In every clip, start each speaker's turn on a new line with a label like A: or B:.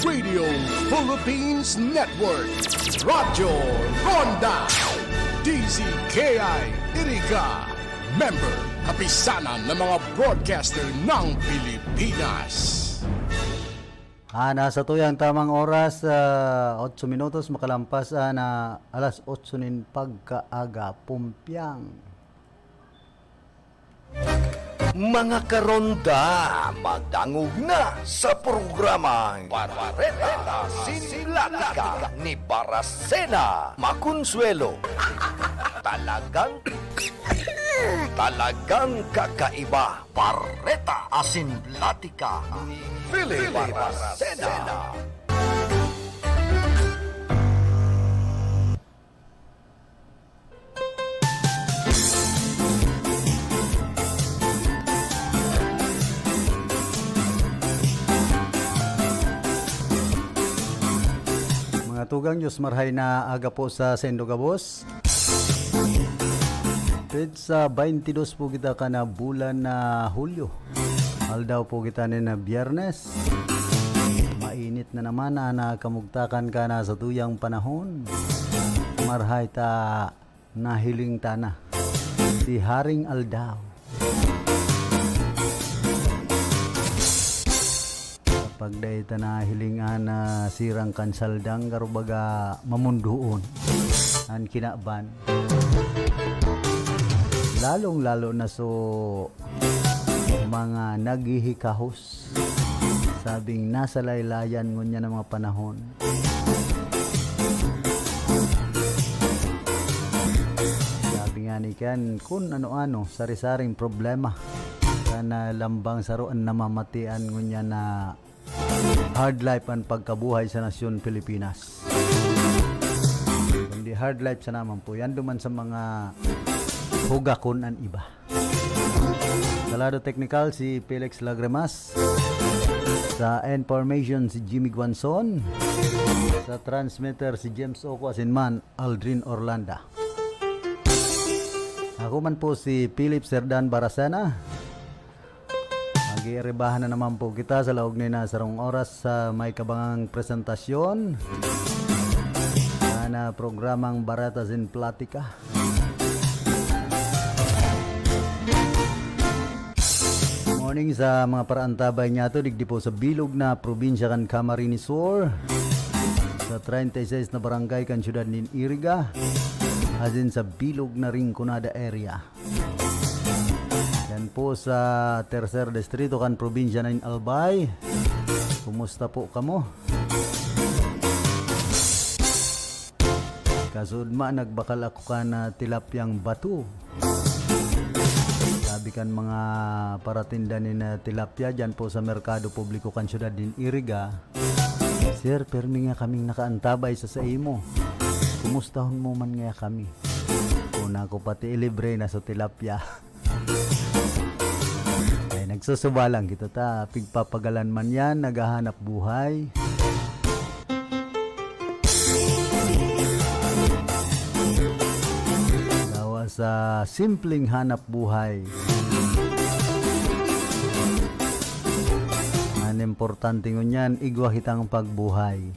A: Radio Philippines Network, Radyo Ronda, DZKI Iriga, member kapisanan ng mga broadcaster ng Pilipinas.
B: Nasa tuyang tamang oras, 8 minutos makalampas na alas 8 nin pagkaaga pumpyang.
C: Mga karonda, magdangog na sa programang Barbareta Sinlatika ni Baracena Maconsuelo. Talagang kakaiba. Barreta Asinlatika ni Philip Baracena.
B: Mga tugang Diyos marhay na aga po sa Sendo Gabos. Sa 22 po kita ka na bulan na Hulyo. Aldaw po kita na Biyernes. Mainit na naman na kamugtakan ka na sa tuyang panahon. Marhay ta nahiling tana. Si Haring Aldaw. Kapag dahi ta nahilingan na sirang kansaldang karubaga mamunduon. Ang kinaban. Lalong-lalo na so mga naghihikahos. Sabing nasa laylayan ngunya ng mga panahon. Sabi nga ni Ken, kung ano-ano, sari-saring problema. Kana lambang saruan na mamatian ngunya na hard life ang pagkabuhay sa nasyon Pilipinas. Kundi hard life sa naman po. Yan duman sa mga hugakon ang iba. Sa lado technical si Felix Lagremas. Sa information si Jimmy Guanzon. Sa transmitter si James Oco Asinman, Aldrin Orlanda. Ako man po si Philip Serdan Baracena. Mag-iiribahan na naman po kita sa laog ni nasarong oras sa may kabangang presentasyon na programang Barata Sin Platica. Morning sa mga paraantabay niya to, digdi po sa bilog na probinsya kan Camarines Sur, sa 36 na barangay kan syudad nin Iriga, asin sa bilog na Rinconada area. Yan po sa tercer distrito kan probinsya nin Albay. Kumusta po kamo? Kasudma nagbakal ako ka na tilapyang bato. Sabi kan mga paratinda ni na tilapia dyan po sa Merkado Publiko kan syudad din Iriga. Sir, permi nga kaming nakaantabay sa imo. Kumustahon mo man nga kami. Una ko pati ilibre na sa tilapia. Ay nagsusubalang kita ta. Pigpapagalan man yan, naghahanap buhay. Sa simpleng hanap buhay. Ang importante ngunyan, igwa hitang pagbuhay.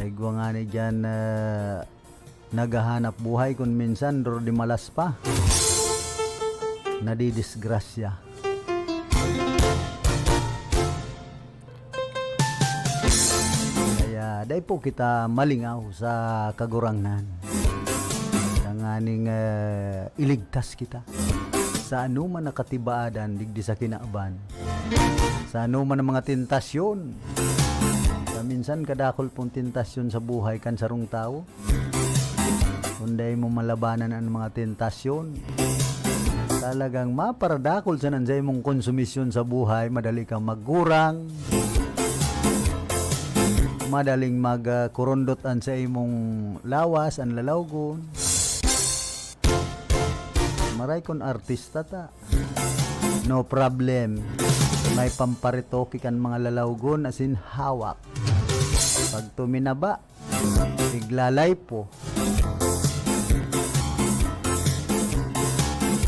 B: Igwa nga ni dyan naghahanap buhay kung minsan duro di malas pa. Nadidisgrasya. Kaya dahil po kita malingaw sa kagurangan. Nganing iligtas kita sa anuman nakatibaadan digdi sa kinaaban, sa anuman ang mga tentasyon. Minsan kadakol pong tentasyon sa buhay kan sarong tao, kunday mo malabanan ang mga tentasyon, talagang maparadakol sa nanzay mong konsumisyon sa buhay. Madali kang maggurang, madaling magkurundotan sa imong lawas ang lalawgon. Maray kon artista ta. No problem. May pamparitoki kan mga lalawgon asin hawak. Pag tuminaba, iglalay po.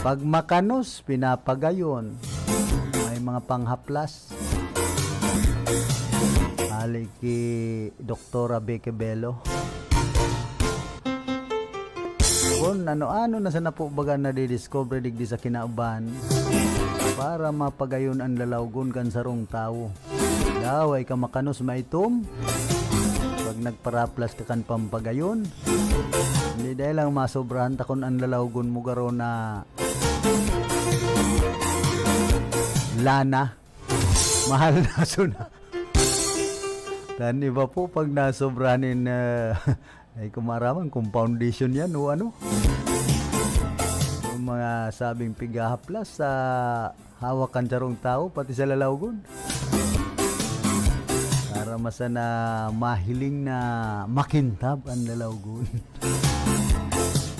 B: Pag makanos, pinapagayon. May mga panghaplas. Ali ki Doktora Beke Bello. Kung ano-ano na sa napubagan na di-discover digdi sa kinauban para mapagayon ang lalawgon kan sarong tao. Daw ay ka makanos maitom pag nagparaplas ka kan pampagayon. Hindi dahil lang masobrahan takon ang lalawgon mo garo na lana. Mahal na suna. Dan iba po pag nasobranin ay kumaraman kung foundation yan o ano. Yung mga sabing pigahaplas sa hawakan sarong tao pati sa lalawgon. Para masana mahiling na makintab ang lalawgon.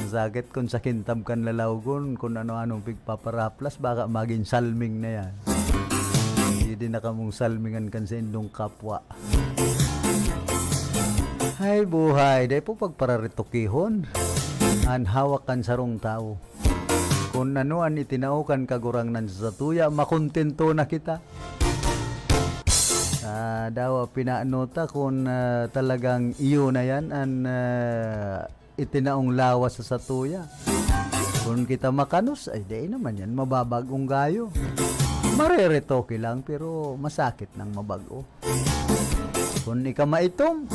B: Masakit kung sa kintab kan lalawgon kung ano-anong pigpaparaplas baka maging salming na yan. Hindi na kamong salmingan kan sa indong kapwa. Hay buhay, dahil po pagpararitukihon ang hawakan sarong tao. Kung anuan itinaukan kagurangnan sa tuya, makontento na kita. Daw pinaanota kung talagang iyo na yan ang itinaong lawas sa satuya. Kung kita makanos, ay di naman yan, mababagong gayo. Mareretoke lang pero masakit ng mabago. Kung ika maitom,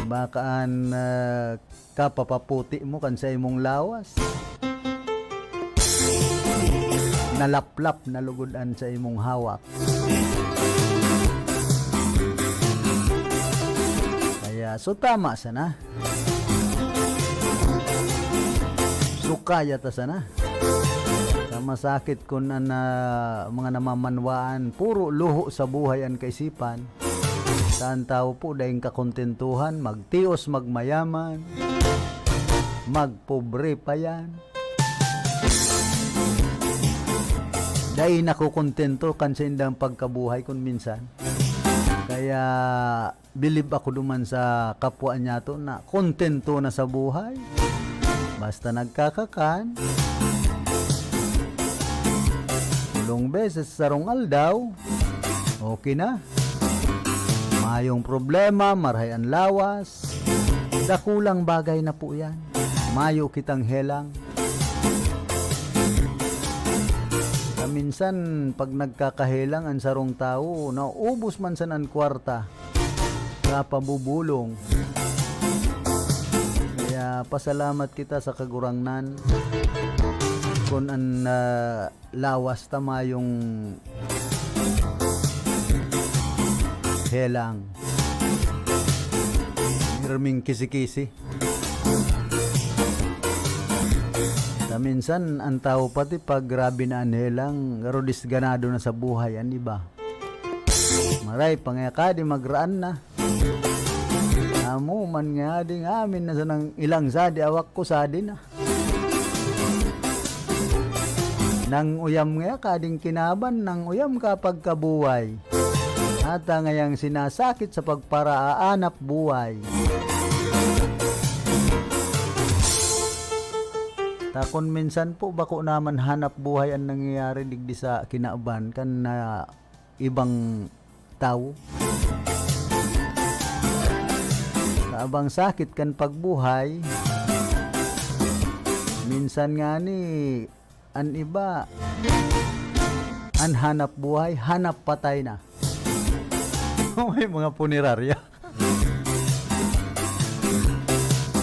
B: bakaan kapapaputi mo kan sa imong lawas. Nalaplap na lugudan sa imong hawak. Kaya so tama sana. Sukaya ta sana. Masakit kung mga namamanwaan puro luho sa buhay ang kaisipan. Saan tao po dahil kakontentuhan, magtios, magmayaman, magpobre pa yan. Dahil nakukontento kan sa indang pagkabuhay kung minsan. Kaya bilib ako duman sa kapwa niya to na kontento na sa buhay. Basta nagkakakan. Long beses sarong aldaw, okay na. Mayong problema, marayan lawas. Dakulang bagay na po yan. Mayo kitang helang. Minsan, pag nagkakahelang ang sarong tao, naubos man sa nan kwarta. Napabubulong. Kaya pasalamat kita sa kagurangnan. Kung ang lawas tama yung helang. Hirming kisi-kisi. Minsan, ang tao pati pag grabe na ang helang, garo disganado na sa buhay, ang iba. Maray, pangayaka, di magraan na. Amo, man nga, di amin na sa nang ilang sadi, awak ko sadi na. Nang uyam nga, kading kinaban, nang uyam ka pagkabuhay. At ngayang sinasakit sa pagparaaanap buhay. Takon minsan po bako naman hanap buhay ang nangyayari digdi sa kinauban kan na ibang tao. Abang sakit kan pagbuhay. Minsan nga ni an iba an hanap buhay, hanap patay na. May mga punerarya.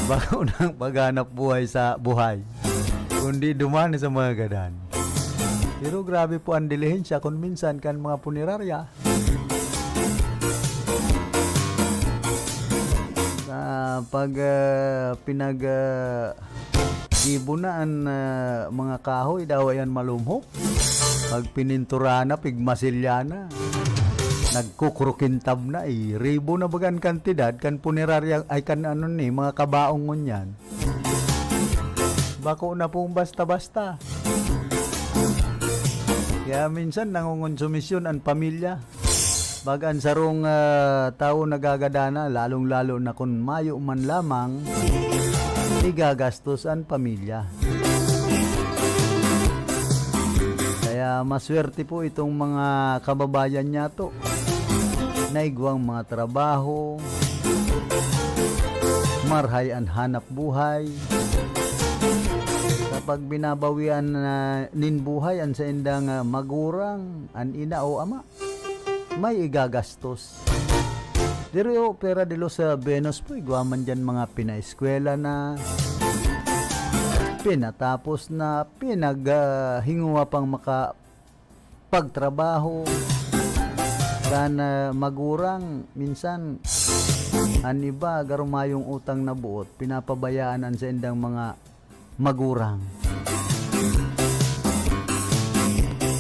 B: Bako nang paghanap buhay sa buhay. Kundi dumani sa mga gadan. Pero grabe po ang dilihensya kung minsan kan mga punerarya. Pag gibo na ang mga kahoy, daw yan malumhok. Pag pinintura na, pigmasilya na. Nagkukrukintab na ribo na bagan kantidad kan punerarya ay kan ano ni mga kabaong ngunyan. Bako na pong basta-basta. Kaya minsan nangungonsumisyon ang pamilya. Bagan sarong tao nagagadana, lalong-lalo na kung mayo man lamang, igagastos ang pamilya. Kaya Maswerte po itong mga kababayan niya to. Naigwang mga trabaho, marhay ang hanap buhay. Kapag binabawian nin buhay ang sa indang magurang, an ina o ama, may igagastos. Diro pera dilo sa Venus po, igwaman dyan mga pinaeskwela na, pinatapos na, pinaghinguha pang makapagtrabaho. Kana magurang, minsan, an iba, garumayong utang na buot, pinapabayaan sa indang mga magurang.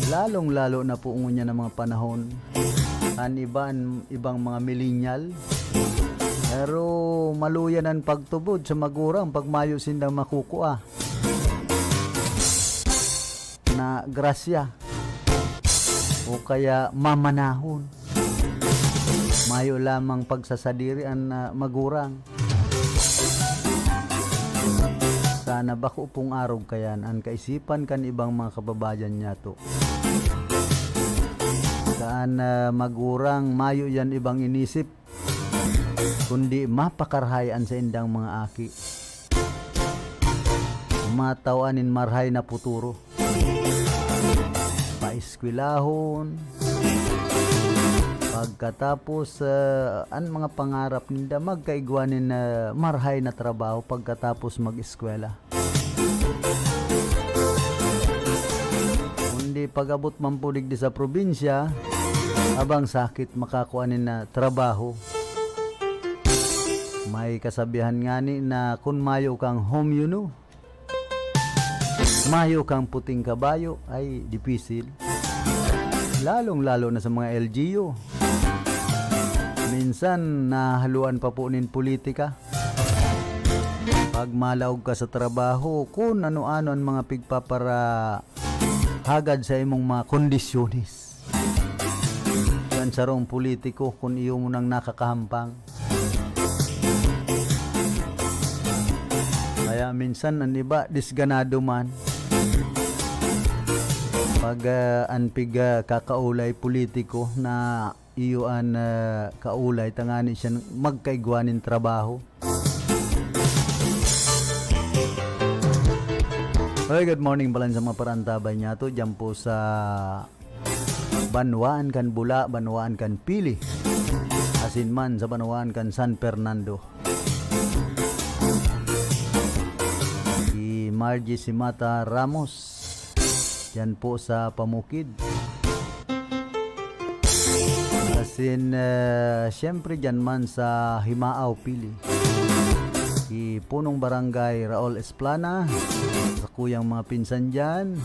B: Lalong-lalo na po ngunya ng mga panahon, an ibang mga millennial. Pero maluyan ang pagtubod sa magurang pag mayo sindang makukuha na grasya o kaya mamanahon. Mayo lamang pagsasadiri ang magurang. Sana bako pong arog kayan ang kaisipan kan ibang mga kababayan niya to. Saan magurang mayo yan ibang inisip, kundi mapakarhayan sa indang mga aki. Matawanin marhay na puturo. Paiskwilahon. Pagkatapos ang mga pangarap ninda magkaigwanin na marhay na trabaho pagkatapos mag-eskwela. Kundi pag-abot man po digdi sa probinsya, abang sakit makakuanin na trabaho. May kasabihan nga ni na kung mayo kang home yuno, mayo kang puting kabayo ay dipisil. Lalong-lalo na sa mga LGU. Minsan nahaluan pa po nin politika. Pag malawag ka sa trabaho, kung ano-ano ang mga pigpapara hagad sa imong mga kondisyonis. Yan sa rong politiko kung iyo mo nang nakakahampang. Kaya minsan ang iba disganado man. Pag anpig kakaulay politiko na iyo an kaulay tangani siya magkaigwanin trabaho. Hey, good morning balan sa mga parantabay niya to dyan po sa Banwaan kan Bula, Banwaan kan Pili, Asinman sa Banwaan kan San Fernando. Si Margie Simata Ramos yan po sa Pamukid. Asin syempre dyan man sa Himaaw Pili. Si Punong Barangay Raul Esplana, sa kuyang mga pinsan dyan,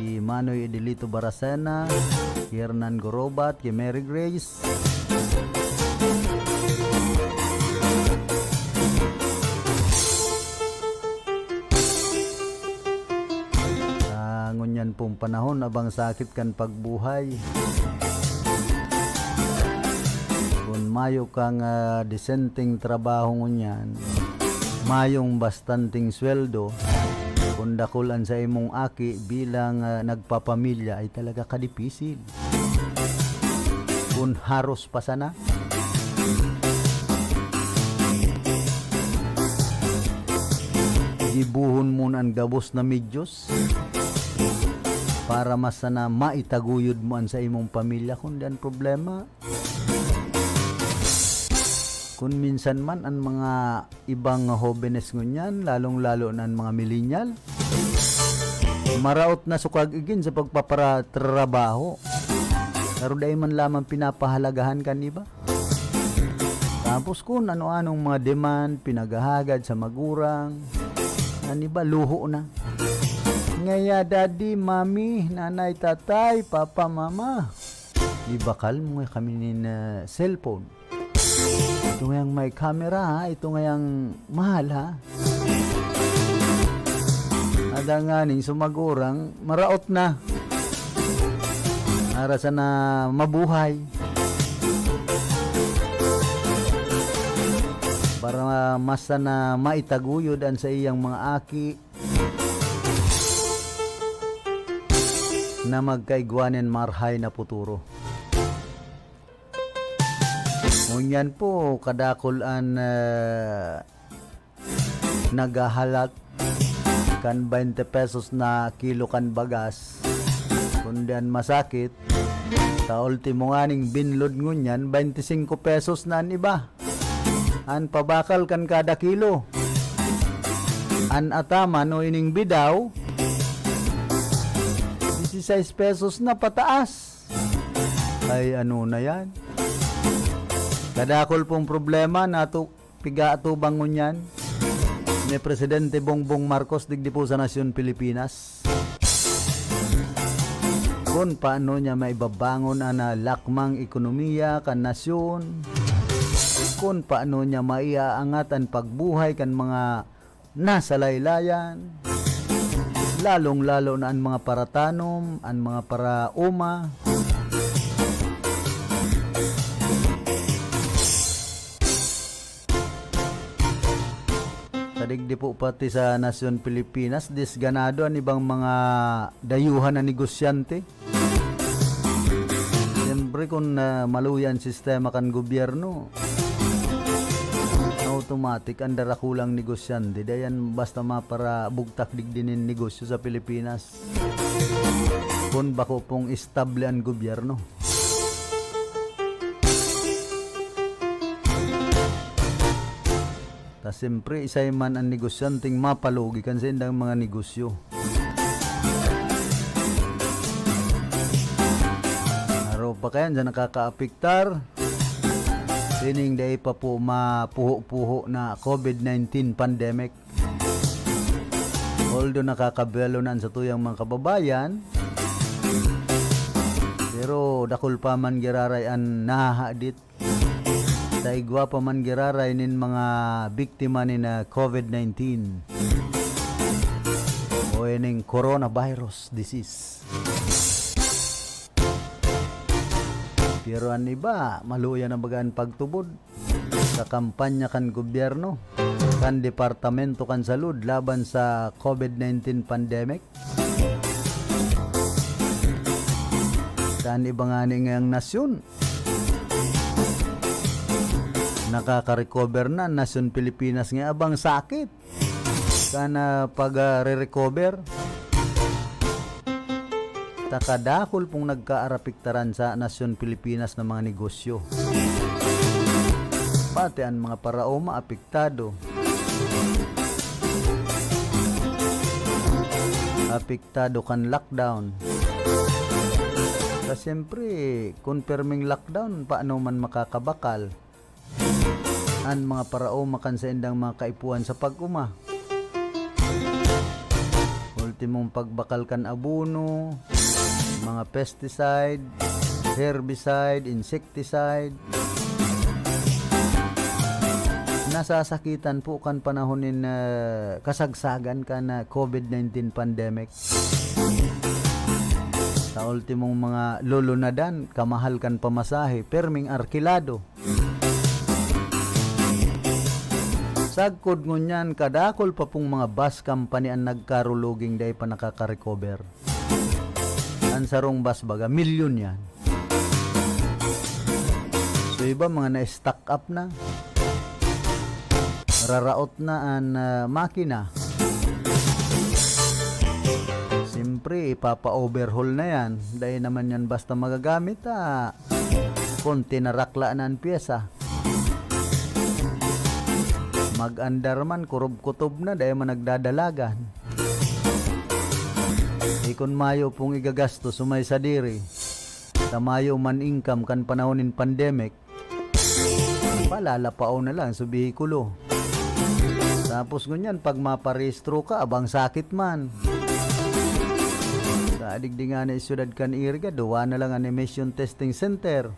B: si Manoy Edelito Baracena, si Hernan Gorobat, si Mary Grace, ngunyan pong panahon abang sakit kan pagbuhay. Kung mayo kang disenteng trabaho ngunyan, mayong bastanting sweldo, kung dakulan sa imong aki bilang nagpapamilya ay talaga kadipisil. Kung haros pa sana, ibuhon mo ang gabos na medyos para mas sana maitaguyod mo an sa imong pamilya kung diyan problema. Kung minsan man ang mga ibang jóvenes ngunyan, lalong-lalo na ang mga millennial, maraot na sukag igin sa pagpapatrabaho. Pero dahil man lamang pinapahalagahan kan iba. Tapos kung ano-anong mga demand, pinagahagad sa magurang, ang iba luho na. Ngaya daddy, mami, nanay, tatay, papa, mama, ibakal mo kami nin cellphone. Ito ngayang may camera ha, ito ngayang mahal ha. Ada nga ning sumagurang, maraot na. Para sa na mabuhay. Para mas na maitaguyod ang sa iyang mga aki. na magkaigwanin marhay na puturo. Ngunyan po kadakulan nagahalat kan 20 pesos na kilo kan bagas. Kundian masakit, sa ultimo nganing binlod ngunyan 25 pesos na an iba. An pabakal kan kada kilo. An ataman o ining bidaw 16 pesos na pataas. Ay ano na yan? Kadakol pong problema na piga atubang ngunyan ni Presidente Bongbong Marcos digdi po sa Nasyon Pilipinas. Kung paano niya maibabangon na lakmang ekonomiya kan nasyon, kung paano niya maiaangat ang pagbuhay kan mga nasa laylayan, lalong-lalo na ang mga paratanom, ang mga parauma. Tadigdi po pati sa Nasyon Pilipinas, disganado ang ibang mga dayuhan na negosyante. Siyempre kung maluyan sistema kan gobyerno, automatic ang darakulang negosyante. Dayan basta mapara bugtak digdinin negosyo sa Pilipinas. Kung bako pong estable ang gobyerno. Ta siyempre isay man ang negosyanteng mapalugi kan sa indang mga negosyo. Araw pa kayan dyan nakakaapiktar. Tining day pa po mapuho-puho na COVID-19 pandemic. Although nakakabelo na sa tuyang mga kababayan, pero dakol pa man giraray ang nahahadit. Daigwa pa man giraray nin mga biktima ni na COVID-19 o ining coronavirus disease. Pero ang iba, maluya na bagaan pagtubod sa kampanya kan gobyerno, kan departamento kan salud laban sa COVID-19 pandemic. Kan iba nga ngayong nasyon, nakaka-recover na Nasyon Pilipinas nga abang sakit. Kana pag-re-recover, takadakol pong nagkaarapiktaran sa Nasyon Pilipinas ng mga negosyo. Pati ang mga paraoma apektado. Apektado kan lockdown. Kasi siyempre, confirming lockdown, paano man makakabakal? Ang mga paraoma kan sa indang mga kaipuan sa pag-uma. Ultimong pagbakal kan abono, mga pesticide, herbicide, insecticide. Nasasakitan po kan panahonin na kasagsagan ka na COVID-19 pandemic. Sa ultimong mga lulunadan, kamahal kan pamasahe, perming arkilado. Sagkod ngunyan, kadakol pa pong mga bus company ang nagkaruluging day pa nakaka-recover. Ang sarong bus baga, milyon yan. So iba mga na-stock up na. Raraot na ang makina. Siyempre, ipapa-overhaul na yan. Dahil naman yan basta magagamit, konti na rakla na ang pyesa. Mag-andar man, kurob-kutob na, dahil man nagdadalagan. Ikon mayo pong igagasto, sumay sa diri. Sa mayo man income kan panahonin pandemic, palalapao na lang sa bihikulo. Tapos ngunyan, pag maparehistro ka, abang sakit man. Sa adigdi nga na isyudad kan irga, duwa na lang ang emission testing center.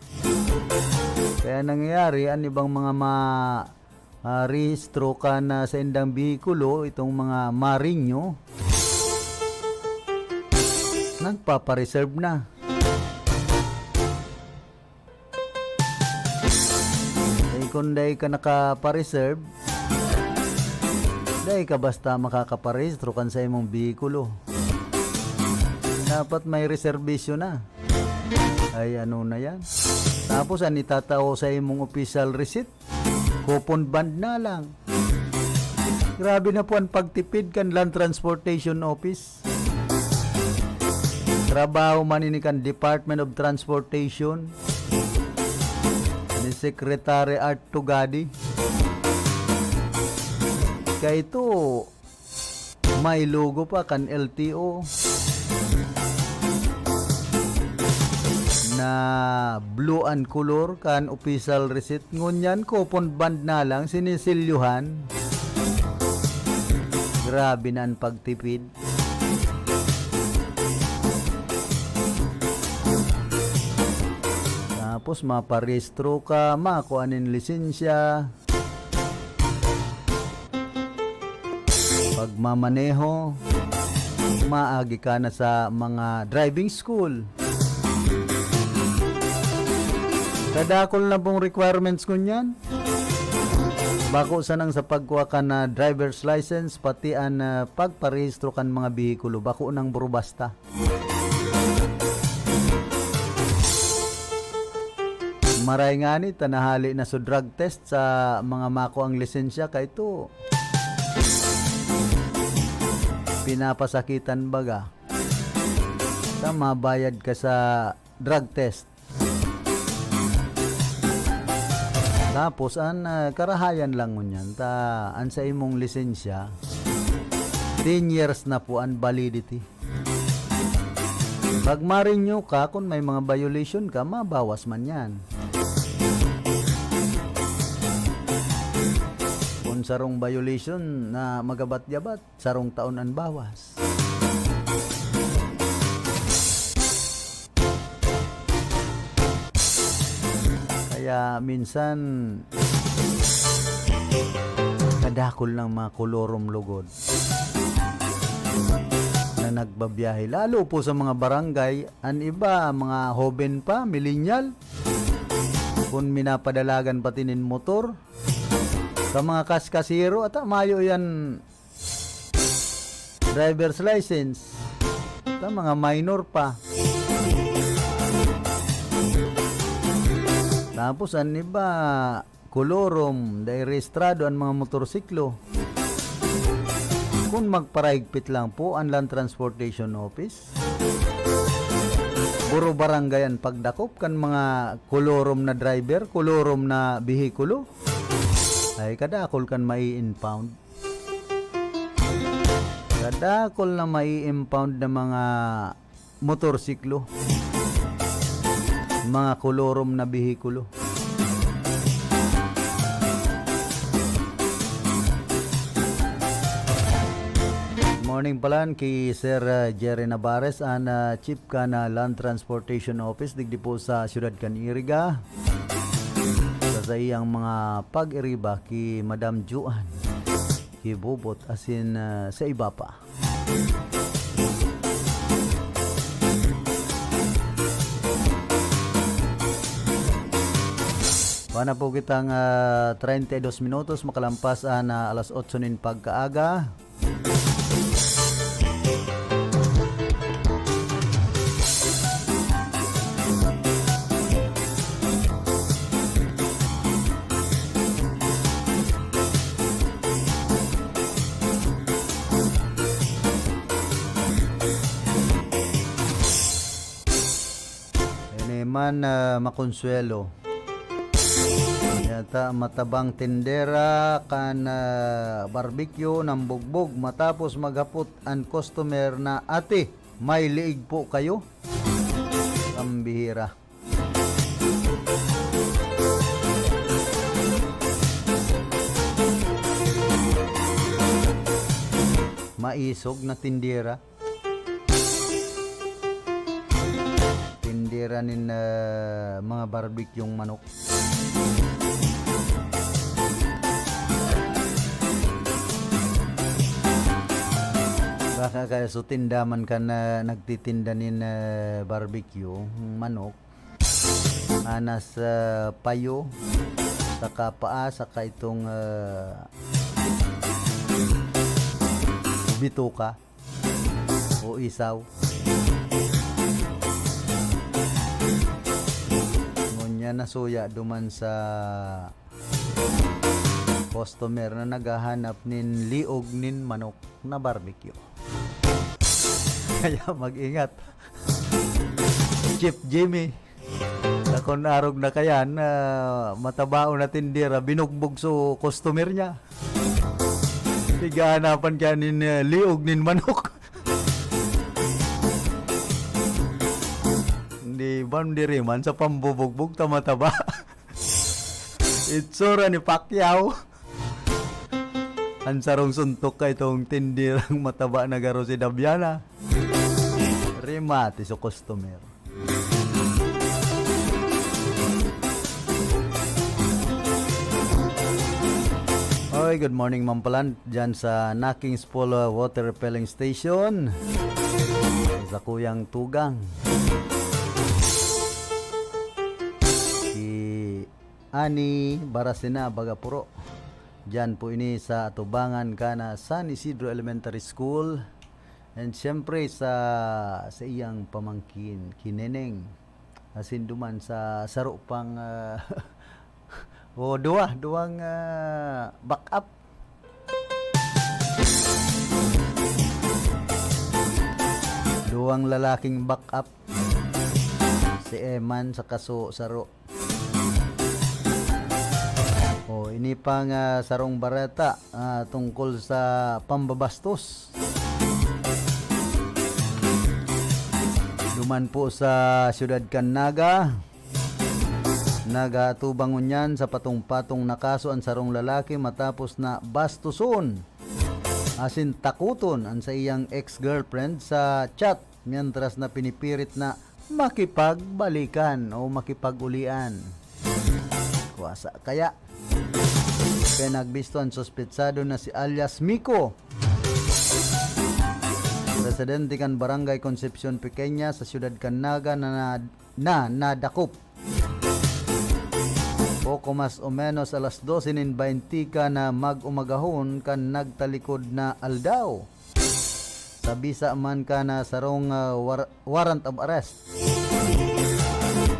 B: Kaya nangyayari, ang ibang mga rehistro ka na sa indang bihikulo, itong mga marinyo, nagpapareserve na. Kung dahi ka nakapareserve, dahi ka basta makakaparehistro kan sa imong bihikulo. Dapat may reservation na. Ay ano na yan. Tapos ang itatao sa imong official receipt, coupon band na lang. Grabe na po ang pagtipid kan Land Transportation Office. Trabaho man ini kan Department of Transportation ni Secretary Art Tugadi. Kaya ito, may logo pa kan LTO na blue and color kan official receipt. Ngunyan, coupon band na lang, sinisilyuhan. Grabe na ang pagtipid. Tapos maparehistro ka, makuanin lisensya. Pagmamaneho, maagi ka na sa mga driving school. Kadakol na pong requirements ko niyan. Bako sanang sa pagkuha ka na driver's license, pati ang pagparehistro kan mga bihikulo, bako nang burubasta. Maray nga ni, tanahali na so drug test sa mga mako ang lisensya, kaya ito pinapasakitan baga. Ta mabayad ka sa drug test. Tapos an karahayan lang ngunyan ta an sa imong lisensya 10 years na po ang validity. Pag ma-renew ka, kung may mga violation ka, mabawas man yan. Kung sarong violation na magabat-yabat, sarong taon ang bawas. Kaya minsan kadakol ng mga kolorom lugod na nagbabiyahe. Lalo po sa mga barangay, ang iba, mga hoben pa, millennial, kung minapadalagan patinin motor, sa mga kaskasiro, at mayo yan driver's license, sa mga minor pa. Tapos ang iba, kolorom, dahil rehistrado ang mga motorsiklo. Kung magparaigpit lang po ang Land Transportation Office, puro barangay ang pagdakop kan mga kolorom na driver, kolorom na bihikulo, ay kadakol kan mai-impound. Kadakol na mai-impound na mga motorsiklo, mga kolorom na bihikulo. Morning palan kay Sir Jerry Navarez ang Chief ka na Land Transportation Office digdi po sa siyudad kan Iriga. Sa iyang mga pag-iriba ki Madam Juan ki Bobot asin sa iba pa. Pana po kitang 32 minutos makalampas na alas 8 nin pagkaaga. Ini man makonsuelo. Yata matabang tindera kan barbecue ng bugbog matapos maghapot ang customer na ate, may liig po kayo? Ang bihira. Maisog na tindera. Tindera nin mga barbecue yung manok. Baka kaya so tindaman ka na nagtitinda nin barbecue, manok, anas payo, saka paa, saka itong bituka o isaw. nga nasuya duman sa customer na naghahanap nin liog nin manok na barbecue. Kaya mag-ingat. Chef Jimmy, akon arog na kayan, matabao na tindira, binugbog so customer niya. Tigahanapan kaya nin liog nin manok. Hindi bandiri man sa pambubugbog tamataba. Itsura ni Pacquiao. Ang sarong suntok kay itong tindirang mataba na garo si Dabiana. Remati sa customer. Oy, good morning Mampalan. Diyan sa Nakings Polo Water Repelling Station. Sa Kuyang Tugang. Ani Barasena Bagapuro. Diyan po ini sa Atubangan kana San Isidro Elementary School. And siyempre sa iyang pamangkin Kineneng. Asin duman sa saro pang duwang backup. Duwang lalaking backup. Si Eman sa kaso saro. Ini pang sarong barata tungkol sa pambabastos. Duman po sa Siyudad Canaga. Nagatubangon yan sa patong-patong na kaso ang sarong lalaki matapos na bastuson. Asin takuton ang sa iyang ex-girlfriend sa chat mientras na pinipirit na makipagbalikan o makipagulian. Kuwasa kaya nagbisto ang suspetsado na si alias Miko, residente kan Barangay Concepcion Pequeña sa Siyudad Canaga na nadakop. Poco mas o menos alas 12:20 ka na mag-umagahon kan nagtalikod na aldaw. Sabisa man ka na sarong warrant of arrest.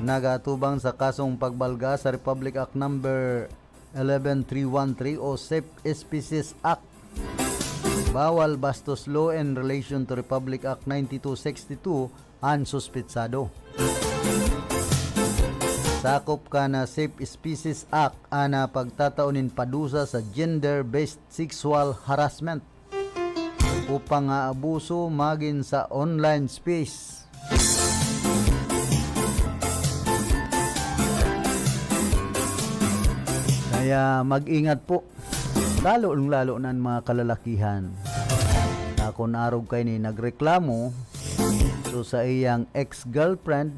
B: Nagatubang sa kasong pagbalga sa Republic Act number 11313 o Safe Species Act. Bawal bastos law in relation to Republic Act 9262 ang suspetsado. Sakop ka na Safe Species Act ana pagtataunin padusa sa gender-based sexual harassment upang aabuso magin sa online space. Kaya mag-ingat po. Lalo ng mga kalalakihan. Akon arog kay ni nagreklamo so sa iyang ex-girlfriend.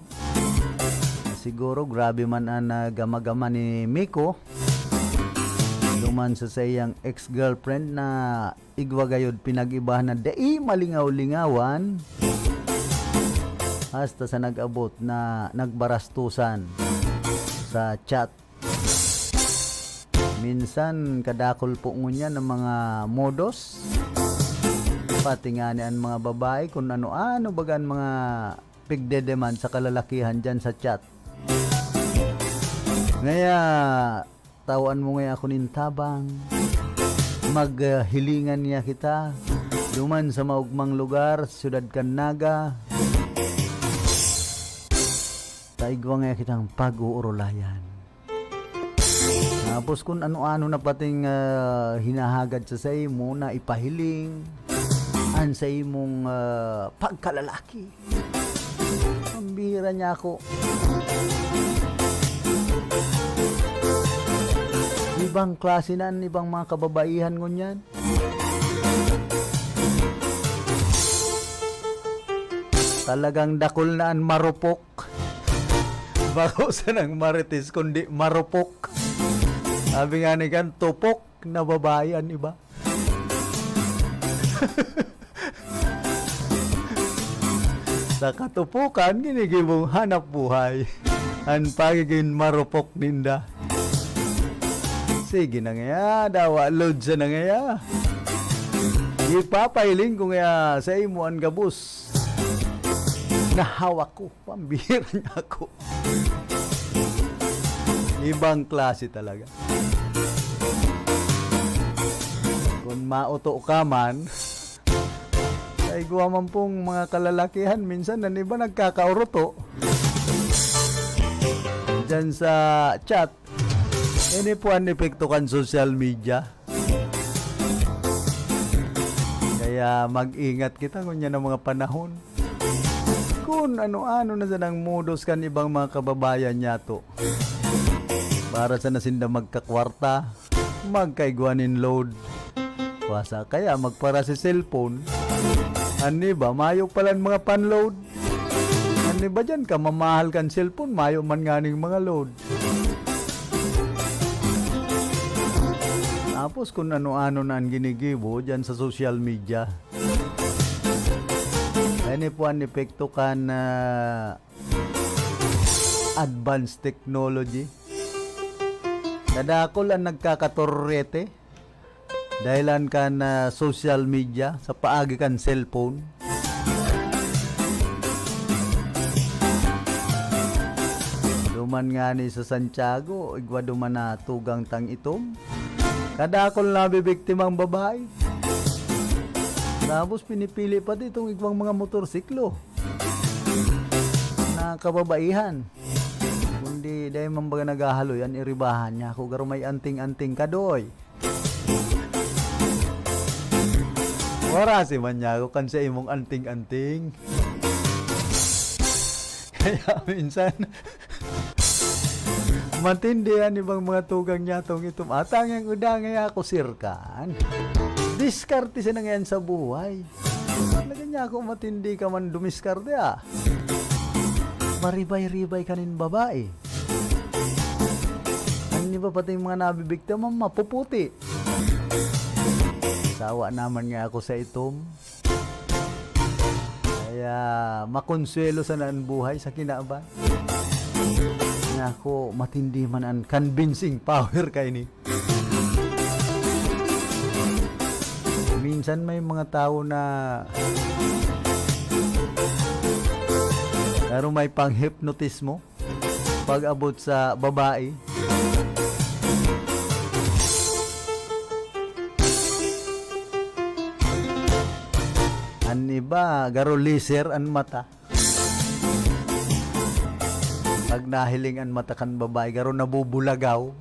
B: Siguro grabe man ang gama-gama ni Miko. Duman sa iyang ex-girlfriend na igwagayod pinag-ibahan na dai malingaw-lingawan hasta sa nag-abot na nagbarastusan sa chat. Minsan kadakol po ngunya ng mga modos. Pati nga ang mga babae kung ano-ano bagan mga pigdedeman sa kalalakihan dyan sa chat. Ngaya tawan mo nga ako nintabang. Maghilingan niya kita. Duman sa maugmang lugar, Siyudad Canaga. Taigwa nga kitang pag-uurulayan. Tapos kung ano-ano na pating hinahagad sa imo na ipahiling an sa imong pagkalalaki. Pambira niya ako. Ibang klase na, ibang mga kababaihan ngunyan. Talagang dakol na ang marupok. Bago sa nang marites kundi marupok. Sabi nga ni kan, tupok na babae ang iba. Sa katupukan, ginigibong hanap buhay. Ang pagiging marupok ninda. Sige na nga, dawa load sa na nga. Ipapailing ko nga sa imo ang gabus. Nahawak ko, pambira niya ako. Ibang klase talaga. Kung mauto ka man, ay guwa man pong mga kalalakihan, minsan na iba nagkakauruto. Diyan sa chat, ini po ang epekto kan social media. Kaya mag-ingat kita kung yan ang mga panahon. Kung ano-ano na sanang modus kan ibang mga kababayan niya to. Para sa nasinda magkakwarta, magkaiguanin load. Wasa kaya magpara sa cellphone. Ani ba, mayo palan mga panload. Ani ba dyan ka mamahal kan cellphone, mayo man nganing mga load. Tapos kung ano-ano na ang ginigibo dyan sa social media. Ini po ang epekto kan advanced technology. Kadakol ang nagkakatorrete dahilan kan social media sa paagi kan cellphone. Duman nga ni sa Santiago, igwa duman na tugang tang itom. Kadakol na bibiktimang babae. Tapos pinipili pa ditong igwang mga motorsiklo na kababaihan. Kundi dahil mambaga naghahalo yan, iribahan niya ako. Garo may anting-anting kadoy. Warasi man niya ako kan sa imong anting-anting. Kaya minsan matindihan ibang mga tugang niya itong itom. Atang yung udangay ako sirkan. Diskarte siya na ngayon sa buhay. Talaga niya ako matindi ka man dumiskarte Maribay-ribay ka rin babae. Ano ba pati yung mga nabibigtama mapuputi. Sawa naman nga ako sa itom. Kaya makonsuelo sa naan buhay sa kinaaban. Nga ako matindi man ang convincing power kay ni. Minsan may mga tao na pero may pang-hypnotismo pag abot sa babae. An iba, garo laser ang mata. Pag nahiling ang mata kan babae, garo nabubulagaw.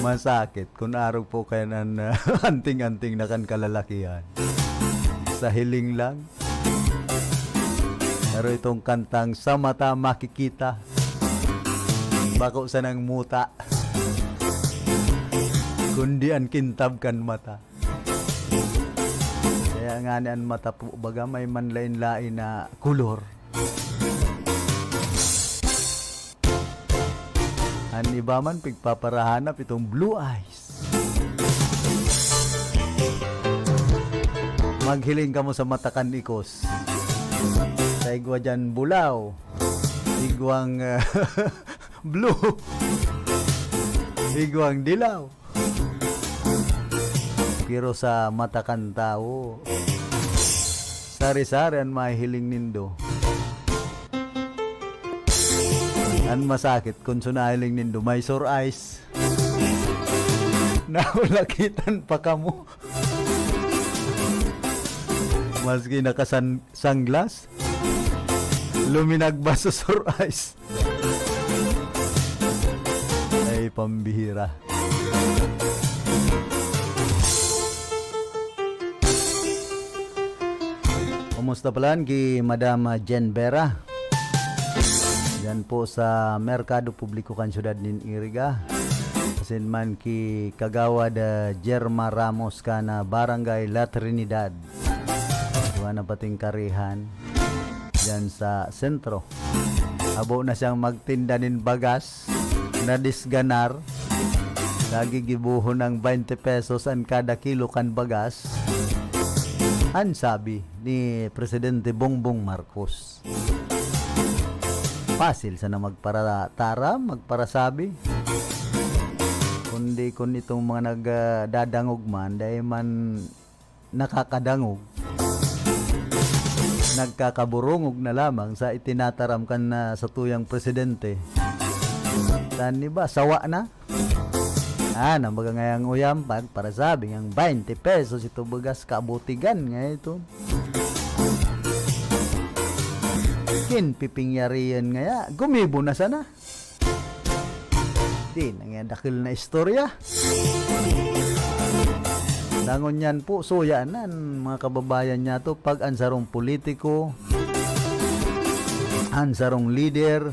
B: Masakit kung araw po kayo ng anting-anting na kan kalalakihan. Sa hiling lang. Pero itong kantang sa mata makikita. Bako sa nang muta. Kundi ang kintab kan mata. Kaya nga ni ang mata po baga may manlain-lain na kulor. Ang iba man pigpaparahanap itong blue eyes. Maghiling ka mo sa matakan ikos. Sa igwa dyan bulaw. Igwang blue. Igwang dilaw. Pero sa matakan tao, sari-sari ang mahiling nindo. Ang masakit kung sunahiling nindo, may sore eyes. Naulakitan pa kamo. Maski nakasan-sunglass, luminag ba sa sore eyes? Ay, pambihira. Kumusta pala ki Madam Jen Vera? Yan po sa Merkado Publiko kan Syudad nin Iriga. Kasin man ki Kagawad Jerma Ramos ka na Barangay La Trinidad. Diba na pating karihan dyan sa sentro. Abo na siyang magtinda nin bagas na disganar. Nagigibuho ng 20 pesos ang kada kilo kan bagas. Ang sabi ni Presidente Bongbong Marcos. Pasil sana magparatara, magparasabi. Kundi kung itong mga nagdadangog man, dahil man nakakadangog. nagkakaburungog na lamang sa itinataram kan na sa tuyang presidente. Tani ba, sawa na? Namaga ngayang uyampag para sabi ang 20 pesos ito bagas kabutigan nga ito. Kin pipingyarian ngaya, gumibo na sana. Di, nangyadakil na istorya. Langon yan po, suyanan mga kababayan niya to pag ansarong politiko, ansarong leader,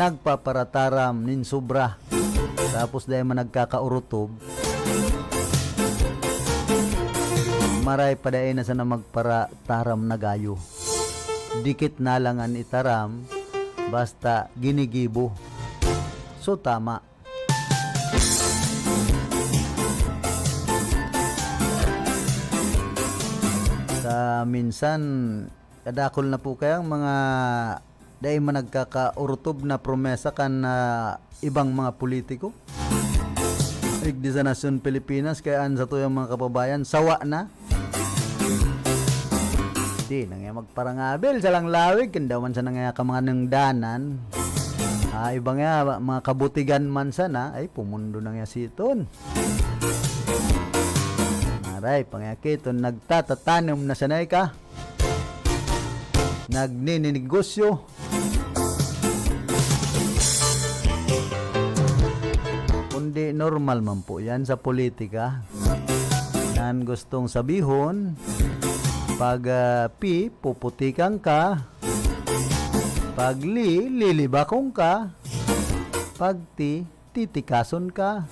B: nagpaparataram nin sobra. Tapos dahil man nagkakaurutob, maray pa dahil na sana magparataram na gayo. Dikit na lang ang itaram, basta ginigibo. So tama. Sa minsan, kadakol na po kayang mga dahil man nagkakaurutob na promesa kan ibang mga politiko. Igdi sa Nasyon Pilipinas, kaya sa tuyang mga kababayan, sawa na. Di, nangya magparangabil sa lang lawig, kandaman sa nangya ka mga nangdanan. Iba nga, mga kabutigan man sana, ay pumundo nangya siton. Maray, pangyakiton, nagtatatanong na sanay ka. Nagninegosyo. Kundi normal man po yan sa politika. Nan gustong sabihon, pag puputikan ka, pag lilibakong ka, pag titikason ka,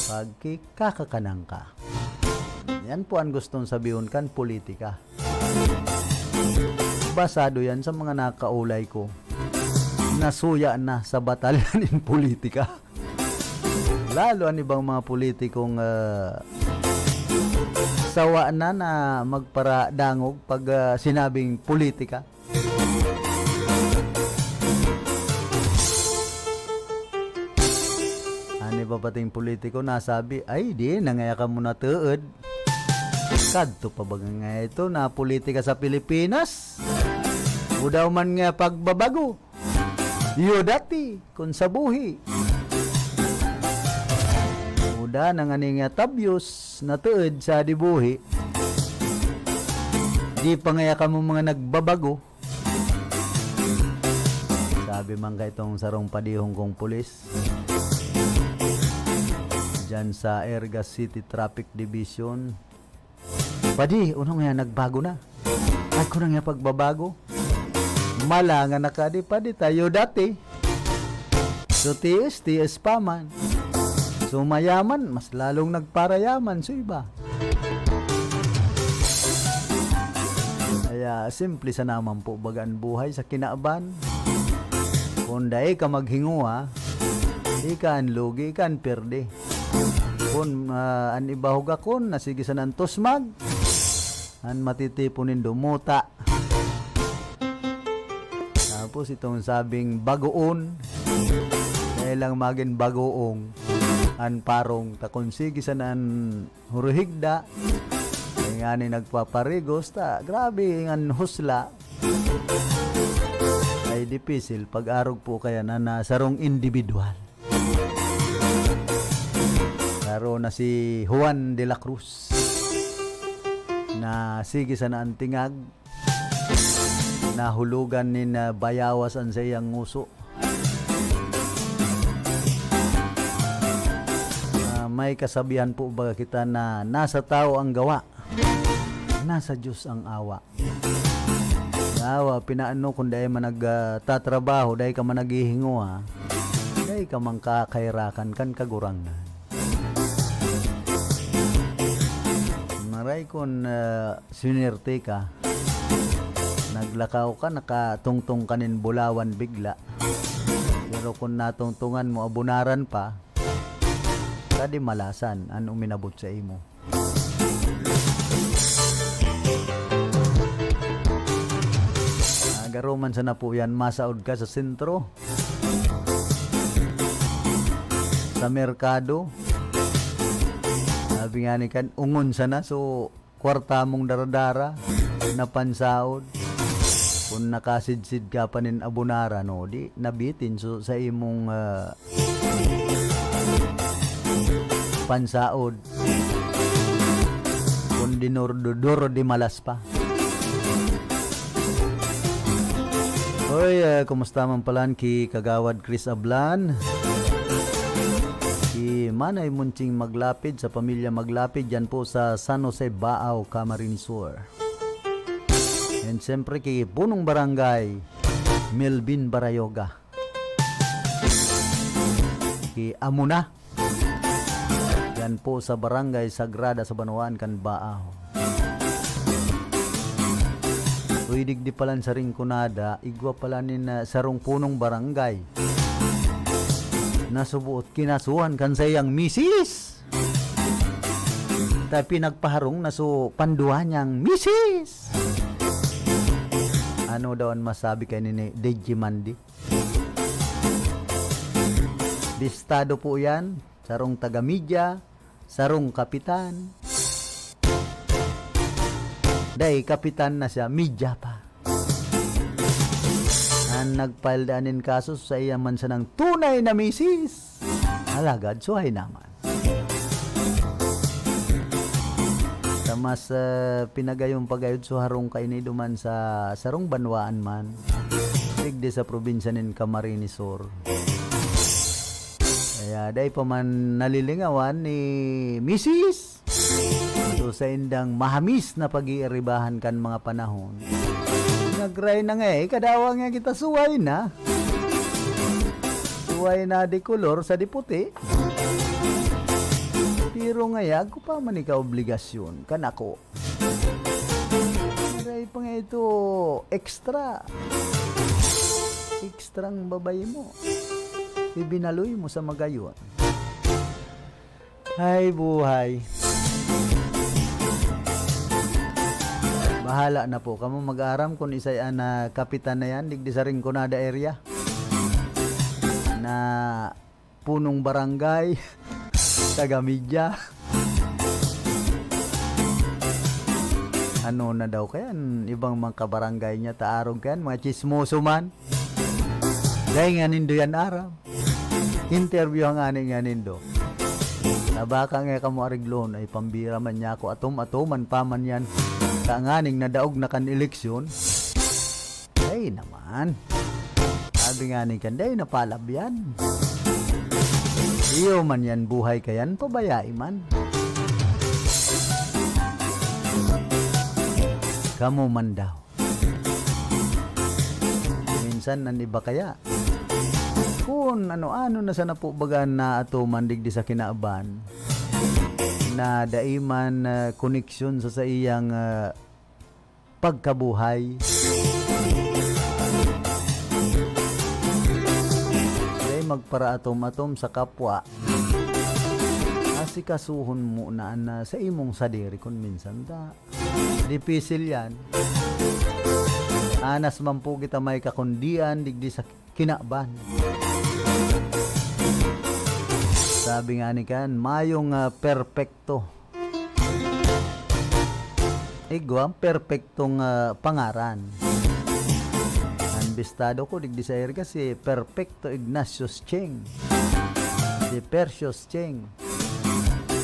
B: pag kakakanang ka. Yan po ang gustong sabihon kan politika. Basado yan sa mga nakaulay ko. Nasuya na sa batalyan in politika. Lalo ang ibang mga politikong sawa na magparadangog pag sinabing politika. Ano ba pating politiko nasabi, ay di, nangaya ka muna tuod. Kadto pa ba nga ito na politika sa Pilipinas? O daw man nga pagbabago. Yo dati, kung sa buhi. Uda nang aning tabyos na tuod sa dibuhi. Di pa nga ka mo mga nagbabago. Sabi man ka itong sarong padihong kong pulis. Diyan sa Ergas City Traffic Division. Padi, unong nga nagbago na. Ay ko na nga pagbabago. Mala nga nakadi padi tayo dati. So tiis pa man. So mayaman, mas lalong nagparayaman so iba. Kaya simple sa naman po bagaan buhay sa kinaaban. Kung dahi ka maghinguha, ikan lugi, ikan perde. Kung an ibahog ako, nasige sa nantusmag, an matitipunin dumuta. Tapos itong sabing bagoon, dahil lang maging bagoong, an parong takonsigi sa nan huruhigda, ay nga ni nagpaparigos, grabe ang husla, ay dipisil pag-arog po kaya na nasarong individual. Laro na si Juan de la Cruz na sige sa naantingag, nahulugan ni na bayawas ang sayang nguso. May kasabihan po ba kita na nasa tao ang gawa, nasa Diyos ang awa. Awa, pinaano kung dahil man nagtatrabaho, dahil ka man naghihingo dahil ka man kakairakan kan kagurang na. Maray kung sinerte ka, naglakaw ka, nakatungtong kanin bulawan bigla. Pero kung natungtungan mo, abunaran pa, kadi malasan ang uminabot sa imo. Garuman sa na po yan, masaod ka sa sentro, sa merkado. Sabi nga ni kan, ungon sana, so kwarta mong daradara. napansaod. Kung nakasidsid ka pa nin abunara, no, di nabitin so, sa imong pansaod. Kung dinurduduro di malas pa. Hoy, kumusta man palan ki Kagawad Chris Ablan? Ki Manay Munching Maglapid sa pamilya Maglapid dyan po sa San Jose, Baaw, Camarines Sur. And siyempre ki Punong Barangay Melvin Barayoga. Ki Amuna dyan po sa Barangay Sagrada sa Banuan kan Baaw. Uidig di palan sa Ringkunada, igwa pala nin sarong Punong Barangay. Nasubuot kinasuhan kan sayang misis. Tapi nagpaharong naso panduhan niyang misis. Ano daw ang masabi kay ni Deji Mandi? Listado po yan, sarong taga-media, sarong kapitan. Day, kapitan na siya, media pa. Ang nagfile daanin kaso sa iya man sa ng tunay na misis. Alagad, suhay naman. Sa mas pinagayong pagayod so harong kaini duman sa sarong banwaan man. Tigde sa probinsya nin Camarines Sur. Kaya day pa man nalilingawan ni misis. So sa indang mahamis na pag-iiribahan kan mga panahon. Nagray na nga kadawang nga kita suway na. Suway na di kolor sa di puti. Pero ngayag ko pa man ika obligasyon kan ako. Nagray pa nga ito extra. Ekstrang babay mo. Ibinaloy mo sa magayon. Ay buhay. Bahala na po. Kamu mag-aram kung isay na kapitan na yan, digdi sa Ringkunada area. Na Punong Barangay, taga-media. Ano na daw kayan? Ibang mga kabarangay niya, taarog kayan, mga chismoso man. Dahil nga nindo yan aram. Interview ang aning nga nindo. Nabaka nga kamo ariglon ay pambira man niya ako atom-atoman pa man yan. Kaanganing nadaog na kan eleksyon. Ay naman. Sabi nga ni Kanday napalab yan. Iyo man yan buhay kayan pabayai man. Kamu man daw. Minsan nan iba kaya. Kung ano-ano na sana po bagan na ato mandigdi sa kinaaban na daiman koneksyon sa iyang pagkabuhay. Dahil magpara atom-atom sa kapwa. Asikasuhon mo na sa imong sadiri kung minsan da. Dipisil yan. Anas man po kita may kakundian digdi sa kinaaban. Sabi nga ni kan, mayong perpekto. Igwa, perpektong pangaran. Ang bistado ko, digdi sa erga si Perfecto Ignatius Cheng. Si Persius Cheng.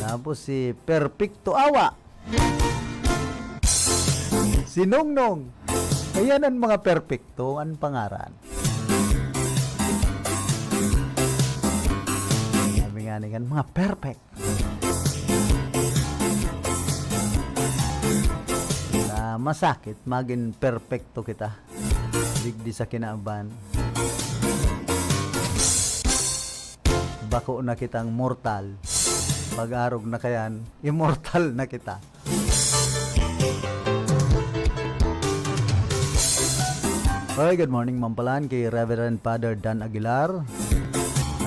B: Tapos si Perfecto Awa. Si Nongnong. Ayan ang mga perpekto, ang pangaran. Kan mga perfect. Masakit maging perfecto kita. Digdi sa kinaaban. Bako na kitang mortal. Pag-arog na kayan, immortal na kita. Okay, good morning mampalan kay Reverend Father Dan Aguilar.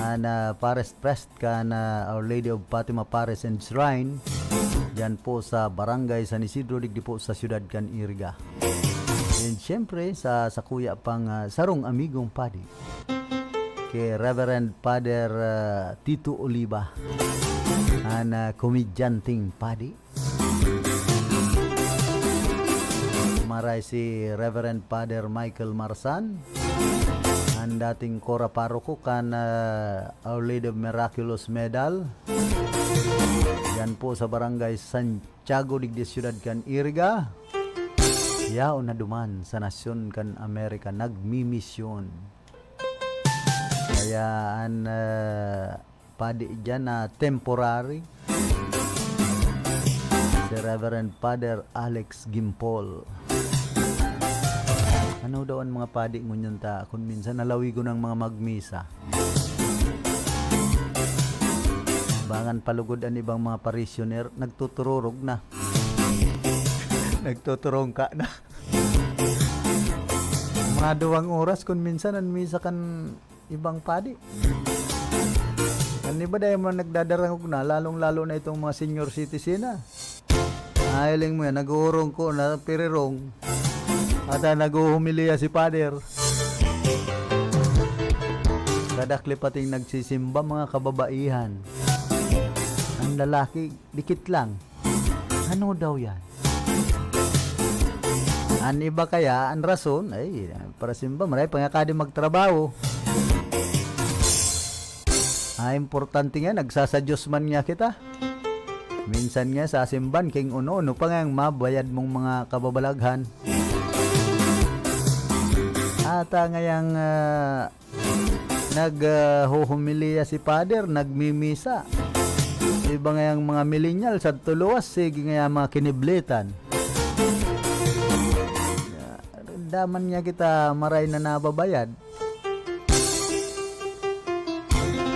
B: Na Pares Prest ka na Our Lady of Fatima Pares and Shrine dyan po sa Barangay San Isidro digdi po sa Siyudad kan Iriga. And syempre sa kuya pang sarong amigong padi kay Reverend Father Tito Oliva na komedyanting padi. maray si Reverend Father Michael Marsan, ang dating Cora Paroko kan Our Lady of Miraculous Medal. Yan po sa barangay Santiago de Ciudad kan Iriga. Yao na duman sa nasyon kan Amerika nagmimisyon. Kaya ang padi dyan na temporary si Reverend Father Alex Gimpol. Ano daw ang mga padi ngunyan ta kung minsan nalawi ko ng mga magmisa. Bangan palugod ang ibang mga parishioner nagtutururog na. Nagtuturong ka na. Mga 2 oras kung minsan ang misa kan ibang padi. Ano ba dahil mga nagdadarangog na, lalong-lalo na itong mga senior citizen na. Ahiling mo yan, nag-uurong ko na pirirong. At nag-uhumiliya si Father. Kadakli pating nagsisimba mga kababaihan. Ang lalaki, dikit lang. Ano daw yan? Ang iba kaya, ang rason, ay, para simba, maray pa nga kadi magtrabaho. Importante nga, nagsasadyos man nga kita. Minsan nga sa simban, king uno-uno pa nga ang mabayad mong mga kababalaghan. At ngayang naghuhumiliya si Father, nagmimisa. Iba ngayang mga millennial sa tuluwas, sige nga mga kiniblitan. Daman niya kita maray na nababayad.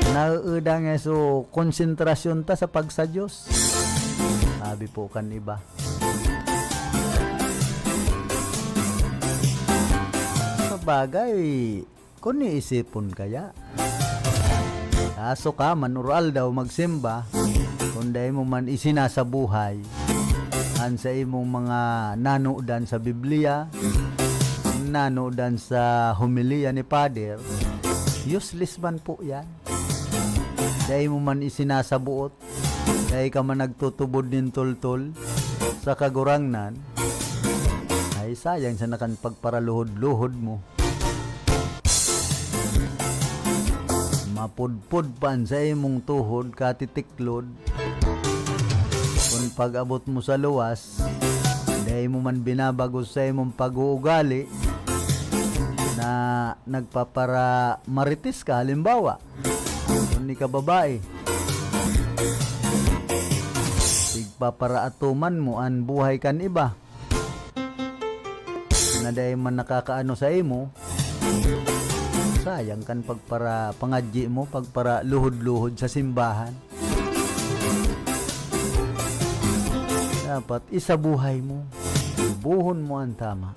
B: Nauuda nga so konsentrasyon ta sa pagsadyos. Sabi po kan iba. Sa bagay, kung niisipon kaya, kaso ka manural daw magsimba, kung dahil mo man isinasabuhay, an sa imong mga nanodan sa Biblia, nanodan sa humiliya ni Father, useless man po yan. Dahil mo man isinasabuot, dahil ka man nagtutubod din tultul sa kagurangnan, ay sayang sa nakan pagparaluhod-luhod mo. Mapudpud pan sa imong tuhod, katitiklod. Kung pag-abot mo sa luwas, dahil mo man binabago sa imong pag-uugali, na nagpapara maritis ka, halimbawa, kung ni ka babae, tigpapara atuman mo ang buhay kan iba, na dahil man nakakaano sa imo, sayang kan pagpara pangadji mo, pagpara luhod-luhod sa simbahan. Dapat isabuhay mo, buhon mo ang tama.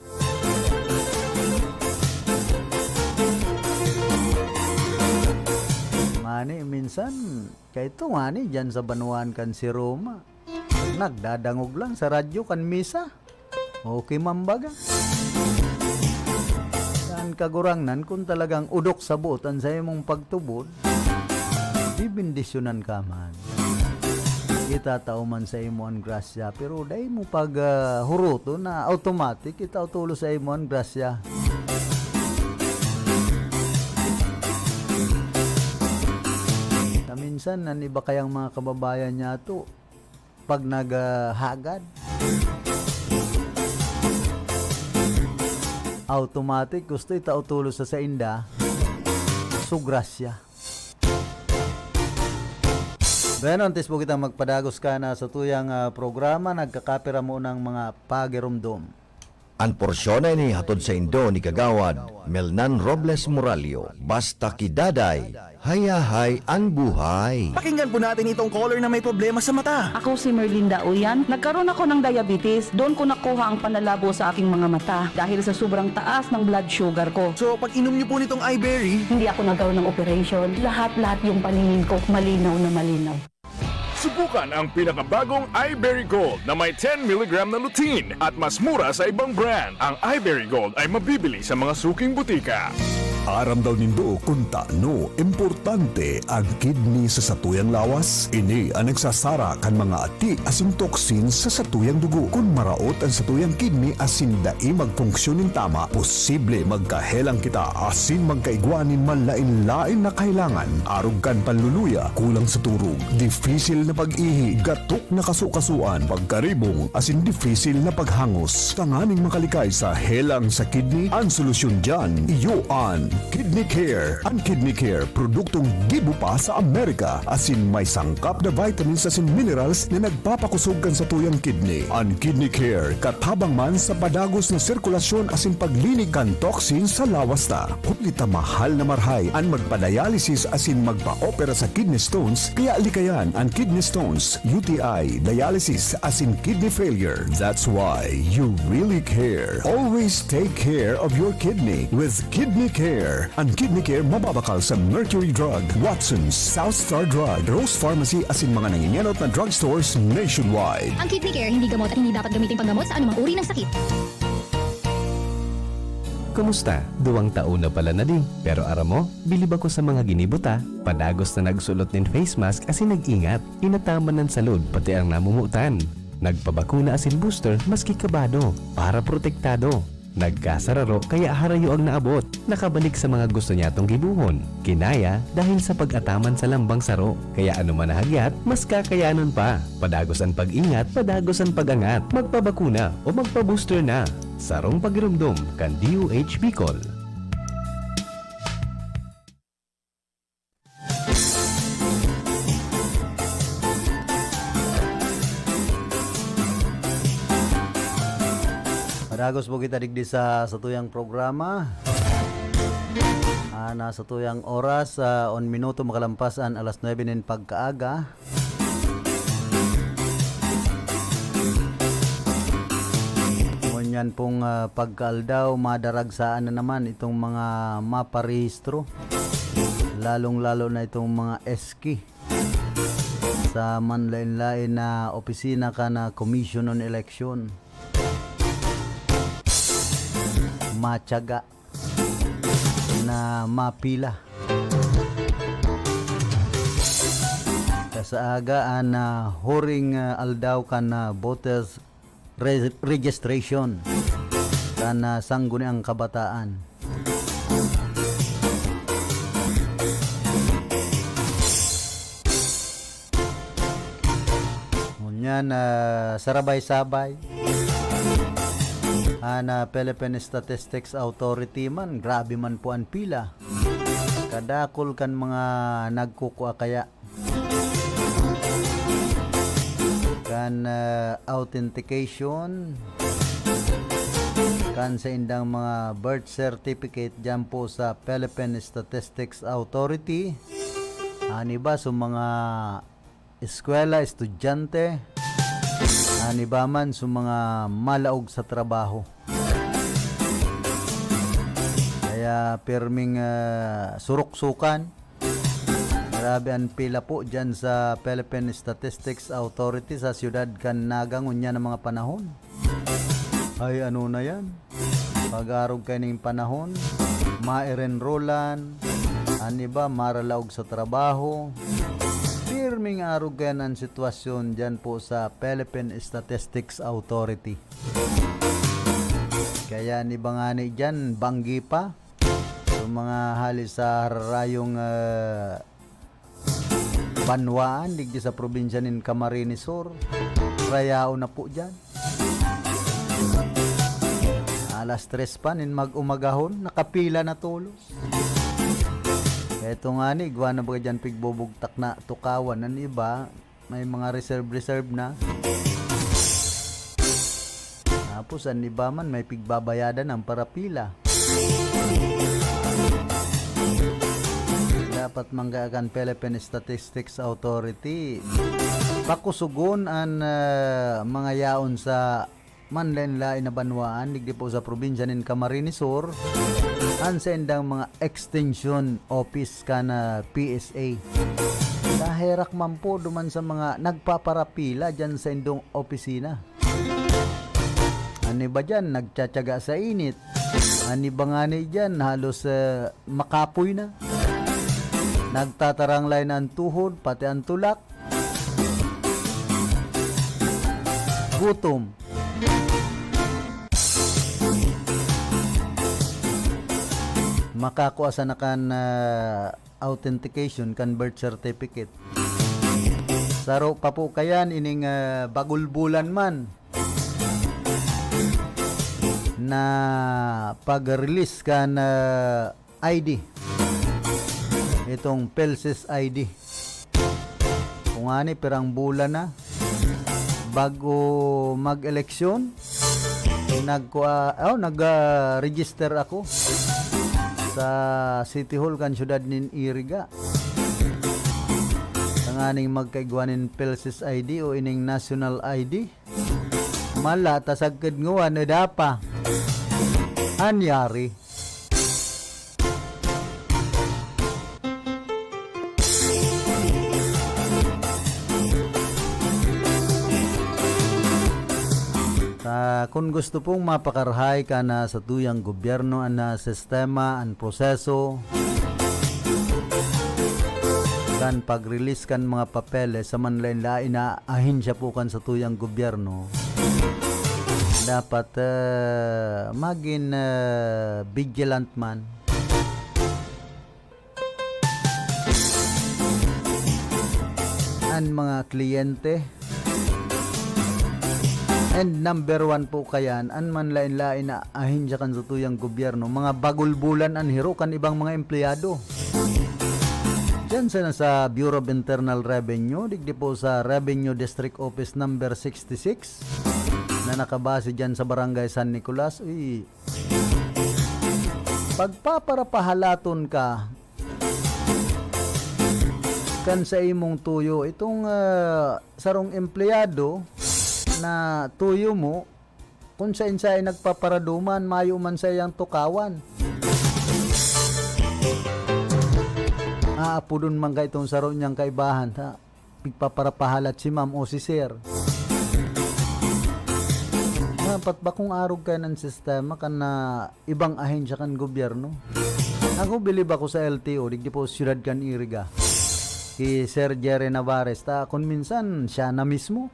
B: Ngani minsan kay ito ngani dyan sa Banuan kan si Roma, nagdadangog lang sa radyo kan misa. Okay mambaga. Saan kagurangnan kung talagang udok sa buotan sa imong pagtubod, bibindisyonan ka man. Itatao man sa imo ang grasya, pero dahil mo pag huruto na automatic itaw tulo sa imo ang grasya. Minsan, nan iba kayang mga kababayan niya to pag naghagad, automatic gusto itautulo sa inda sugrasya. Bueno, antes po kita magpadagos ka na sa tuyang programa, nagkakapira mo ng mga pagirumdom.
C: Ang porsyon ay ni hatod sa Indo ni Kagawad Melnan Robles Moralio. Basta kidaday, hayahay ang buhay.
D: Pakinggan po natin itong caller na may problema sa mata.
E: Ako si Merlinda Uyan. Nagkaroon ako ng diabetes. Doon ko nakuha ang panlalabo sa aking mga mata dahil sa sobrang taas ng blood sugar ko.
D: So pag inom niyo po nitong iBerry,
E: Hindi ako nagkaroon ng operation. Lahat-lahat yung paningin ko malinaw na malinaw.
F: Subukan ang pinakabagong iBerry Gold na may 10 mg na lutein at mas mura sa ibang brand. Ang iBerry Gold ay mabibili sa mga suking butika.
G: Aram daw nindo kung taano importante ang kidney sa satuyang lawas. Ini ang nagsasara kan mga ati asin toksin sa satuyang dugo. Kung maraot ang satuyang kidney asin dai magfunksyonin tama, posible magkahelang kita asin magkaigwanin manlain-lain na kailangan. Arugkan panluluya, kulang sa turog, difisil na pag-ihi, gatok na kasukasuan, pagkaribong asin difisil na paghangos. Tanganing makalikay sa helang sa kidney, ang solusyon dyan, iyo ang Kidney Care. Ang Kidney Care, produktong gibo pa sa Amerika. Asin may sangkap na vitamins asin minerals na nagpapakusog kan sa tuyang kidney. Ang Kidney Care, katabang man sa padagos na sirkulasyon asin paglinig kan toxin sa lawas ta. Kulita mahal na marhay ang magpa-dialysis asin magpa-opera sa kidney stones, kaya likayan ang kidney stones, UTI, dialysis asin kidney failure. That's why you really care. Always take care of your kidney with Kidney Care. Ang Kidney Care mababakal sa Mercury Drug, Watson's, South Star Drug, Rose Pharmacy asin mga nanginyanot na drugstores nationwide.
H: Ang Kidney Care hindi gamot at hindi dapat gamitin panggamot sa anumang uri ng sakit.
I: Kumusta? 2 taon na pala na din. Pero aram mo, bilib ako sa mga ginibuta. Padagos na nagsulot nin face mask asin nag-ingat. Inataman ng salud pati ang namumutan. Nagpabakuna asin booster maski kabado para protektado. Nagkasararo kaya harayo ang naabot. Nakabalik sa mga gusto niya tong gibuhon. Kinaya dahil sa pag-ataman sa lambang saro. Kaya ano man nahagyat, mas kakayanon pa. Padagos ang pag-ingat, padagos ang pag-angat. Magpabakuna o magpa-booster na. Sarong pagirumdum kan DOH Bicol.
B: Padagos po kita digdi sa satuyang programa. Na satuyang oras, 1 minuto makalampasan alas 9 nin pagkaaga. Ngunyan pong pagkaaldaw, madaragsaan na naman itong mga maparehistro. Lalong-lalo na itong mga eski sa manlain-lain na opisina ka na Commission on Election. Matyaga na mapila kasaagaan na huring aldaw kan voters registration kan sangguni ang kabataan. Ngunyan sarabay-sabay na Philippine Statistics Authority man, grabe man po ang pila. Kadakol kan mga nagkukua kaya kan authentication kan sa indang mga birth certificate dyan po sa Philippine Statistics Authority. Ba sa mga eskwela, estudyante, ba man sa mga malaog sa trabaho. Kaya pirming suruk-sukan. Grabe ang pila po dyan sa Philippine Statistics Authority sa siyudad kan Nagangunya ng mga panahon. Ay ano na yan? Pag-arog kayo ng panahon, ma-enrollan, ba maralaog sa trabaho. Pirming arog kayo ng sitwasyon dyan po sa Philippine Statistics Authority. Kaya ni bangani dyan, banggi pa. So, mga halis sa rayong banwaan, digdi sa probinsya ng Camarines Sur. Rayao na po dyan. Alas 3 pa, nin mag-umagahon, nakapila na tulos. Ito nga ni, gawa na ba dyan pigbubugtak na tukawan ng iba, may mga reserve na. Tapos ang iba man may pigbabayadan ng parapila. Dapat manggagan Philippine Statistics Authority pakusugon ang mga yaon sa manlain-lain na banwaan digdi po sa probinsya ng Camarines Sur ang sa indang mga extension office ka na PSA. Daherak man po duman sa mga nagpaparapila dyan sa indong opisina. Ano ba dyan? Nagtsatsaga sa init. Ani bangani dyan, halos makapoy na. Nagtatarang lain ang tuhod, pati ang tulak. Gutom. Makakuha sa nakan authentication kan birth certificate. Saro pa po kayan ining bagulbulan man na pag-release kan ID. Itong PhilSys ID. Kung ani pirang bulan na bago mag-eleksyon nag-register ako sa City Hall kan syudad nin Iriga. Tanganing magkaigwanin PhilSys ID o ining National ID. Mala tasagked nguwan na dapa. Anyari. Kung gusto pong mapakarahay ka na sa tuyang gobyerno na sistema ang proseso kan pag-release kan mga papeles sa manlain-lain na ahinsya po kan sa tuyang gobyerno, dapat maging vigilant man. Ang mga kliyente. And number 1 po kayan, an man lain-lain na ahinsya kan sa tuyang gobyerno, mga bagulbulan an hiro kan ibang mga empleyado. Diyan sa Bureau of Internal Revenue, digdi po sa Revenue District Office number 66 na nakabase dyan sa Barangay San Nicolas. Pagpaparapahalaton ka kan sa imong tuyo, itong sarong empleyado na tuyo mo, kung sa insay nagpaparaduman, mayo man sa iyang tukawan. Aapudon man ka itong saro niyang kaibahan, ha? Pigpaparapahalat si ma'am o si sir. Dapat ba kung arog kayo ng sistema kan na ibang ahensya kan gobyerno? Ako bilib ako sa LTO, digdi po siyudad kan Iriga. Si Sir Jerry Navarez, kung minsan siya na mismo.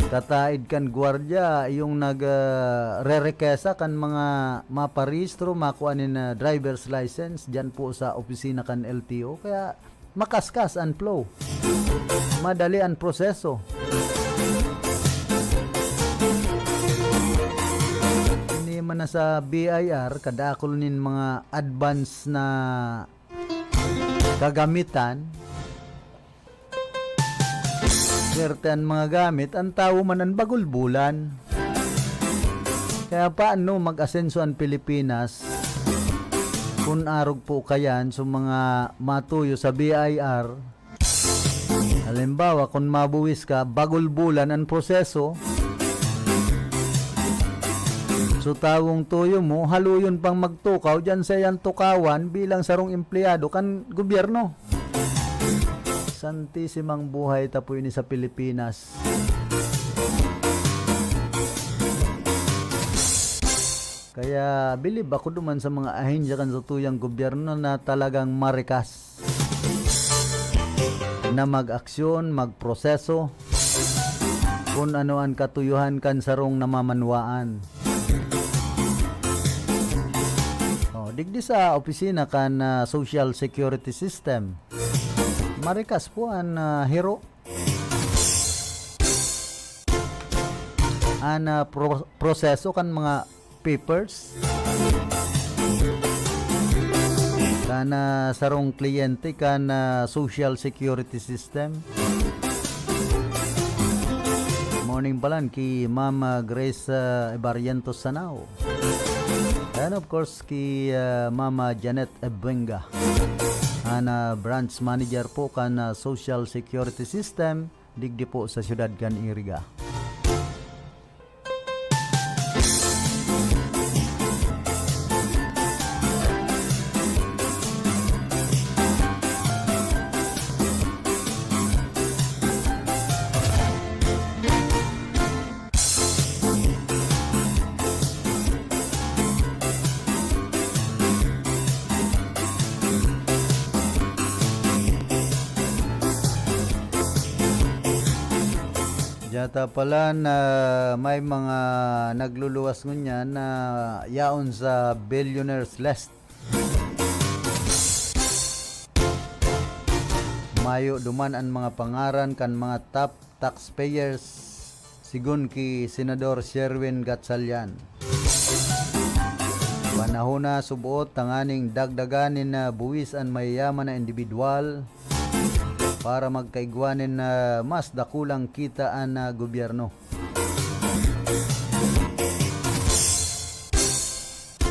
B: Kataid kan gwardiya yung nag-re-requesta kan mga maparehistro, makuha na driver's license dyan po sa opisina kan LTO. Kaya makaskas ang flow. Madali ang proseso. Hindi man na sa BIR, kadakol nin mga advance na kagamitan. Certain mga gamit, ang tao man ang bagulbulan. Kaya paano mag-asenso ang Pilipinas kung arog po kayan sa mga matuyo sa BIR? Halimbawa, kung mabuwis ka, bagulbulan ang proseso. So tawong tuyo mo, haluyon pang magtukaw dyan sa iyang tukawan bilang sarong empleyado kan gobyerno. Santisimang buhay tapo ini sa Pilipinas. Kaya bilib ako duman sa mga ahensya kan sa tuyang gobyerno na talagang marikas na mag-aksyon, magproseso kung ano ang katuyuhan kan sarong namamanwaan. Digdi sa opisina kan Social Security System, marikas po ang hero. Ang proseso kan mga papers kan sarong kliyente kan Social Security System. Morning palan ki Ma'am Grace Barrientos Sanao. And of course ki Mama Janet Ebenga, ana branch manager po kan Social Security System digdi po sa siyudad kan Iriga. Yata pala na may mga nagluluwas ngunya na yaon sa billionaires list. Mayo duman ang mga pangaran kan mga top taxpayers sigun ki Senador Sherwin Gatchalian. Panahon na subuot tanganing dagdaganin na buwis ang mayayaman na individual para magkaigwanin na mas dakulang kitaan na gobyerno.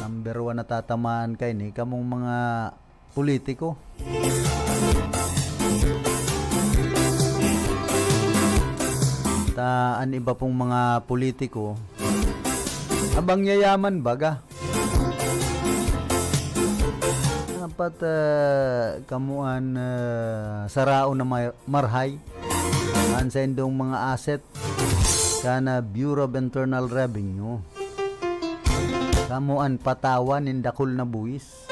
B: Number 1 na tatamaan kay ni kamong mga politiko. Taan iba pong mga politiko abang yayaman baga. Dapat kamuan sarao na marhay an sa indong mga asset kana Bureau of Internal Revenue kamuan patawan in dakul na buwis.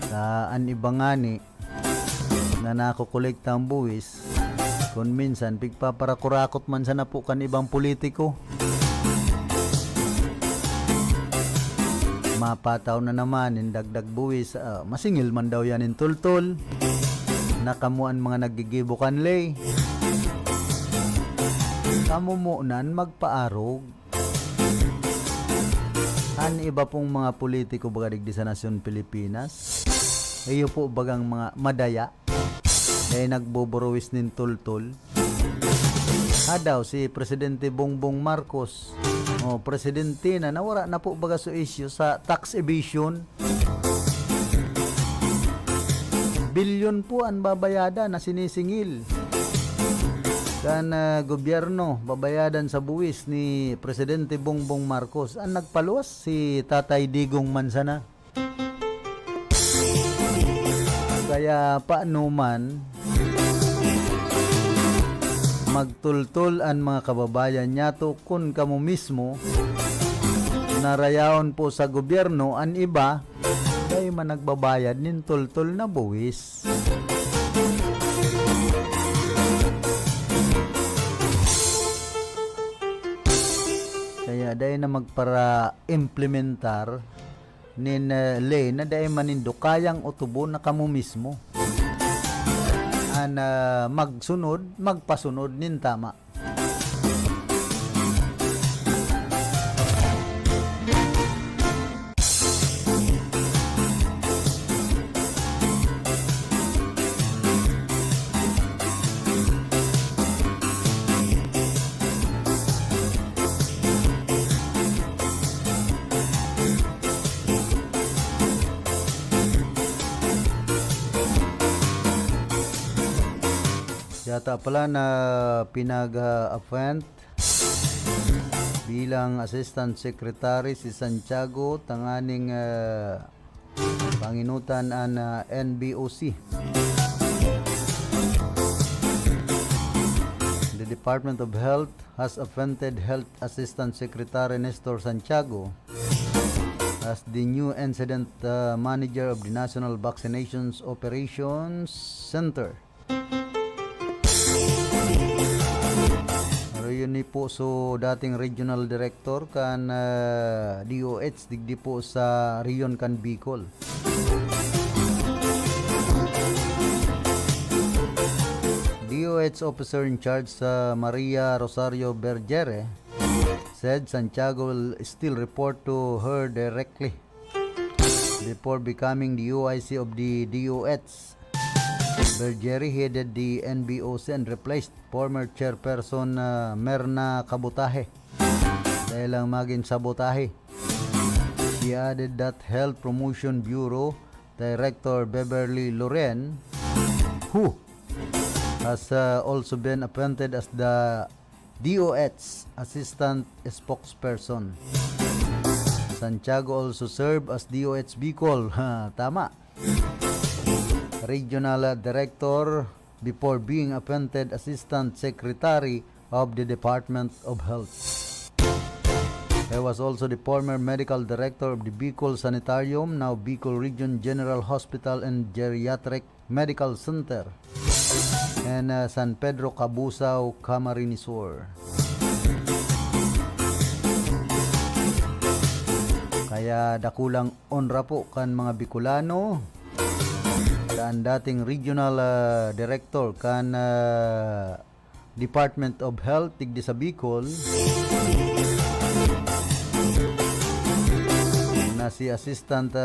B: Saan iba nga ni na nakukolekta ang buwis kung minsan pigpaparakurakot man sa napo kan ibang politiko. Mapataw na naman in dagdag buwis, masingil man daw yan in tultul. Nakamuan mga nagigibukan lay. Kamumuunan magpaarog. An iba pong mga politiko baga digdi sa nasyon Pilipinas. Iyo po bagang mga madaya. Kaya nagboborowis nin tultul. Daw si Presidente Bongbong Marcos. Presidente na nawara na po baga sa issue sa tax evasion. Bilyon po ang babayada na sinisingil. Kan gobyerno babayadan sa buwis ni Presidente Bongbong Marcos. Ang nagpaluwas si Tatay Digong Mansana. Kaya paano man magtultul ang mga kababayan niya to kung kamo mismo narayaon po sa gobyerno ang iba ay man nagbabayad nin tultul na buwis. Kaya dahil na magpara implementar nin lay na dahil manindukayang utubo na kamo mismo na magpasunod nin tama. Yata pala na pinag-appoint bilang Assistant Secretary si Santiago tanganing panginutan ang NBOC. The Department of Health has appointed Health Assistant Secretary Nestor Santiago as the new Incident Manager of the National Vaccinations Operations Center. Yun ni po so dating regional director kan DOH digdi po sa Rion kan Bicol. DOH officer in charge sa Maria Rosario Bergere said Santiago will still report to her directly before becoming the OIC of the DOH. Bergere headed the NBOC and replaced former chairperson Merna Kabutahe dahil lang maging sabotahe. She added that Health Promotion Bureau Director Beverly Loren, who has also been appointed as the DOH Assistant Spokesperson. Santiago also served as DOH Bicol. Tama. Regional Director before being appointed Assistant Secretary of the Department of Health. He was also the former Medical Director of the Bicol Sanitarium, now Bicol Region General Hospital and Geriatric Medical Center and San Pedro Cabusao, Camarines Sur. Kaya dakulang onra po kan mga Bicolano kan dating regional director kan Department of Health tigdi sa Bicol na si Assistant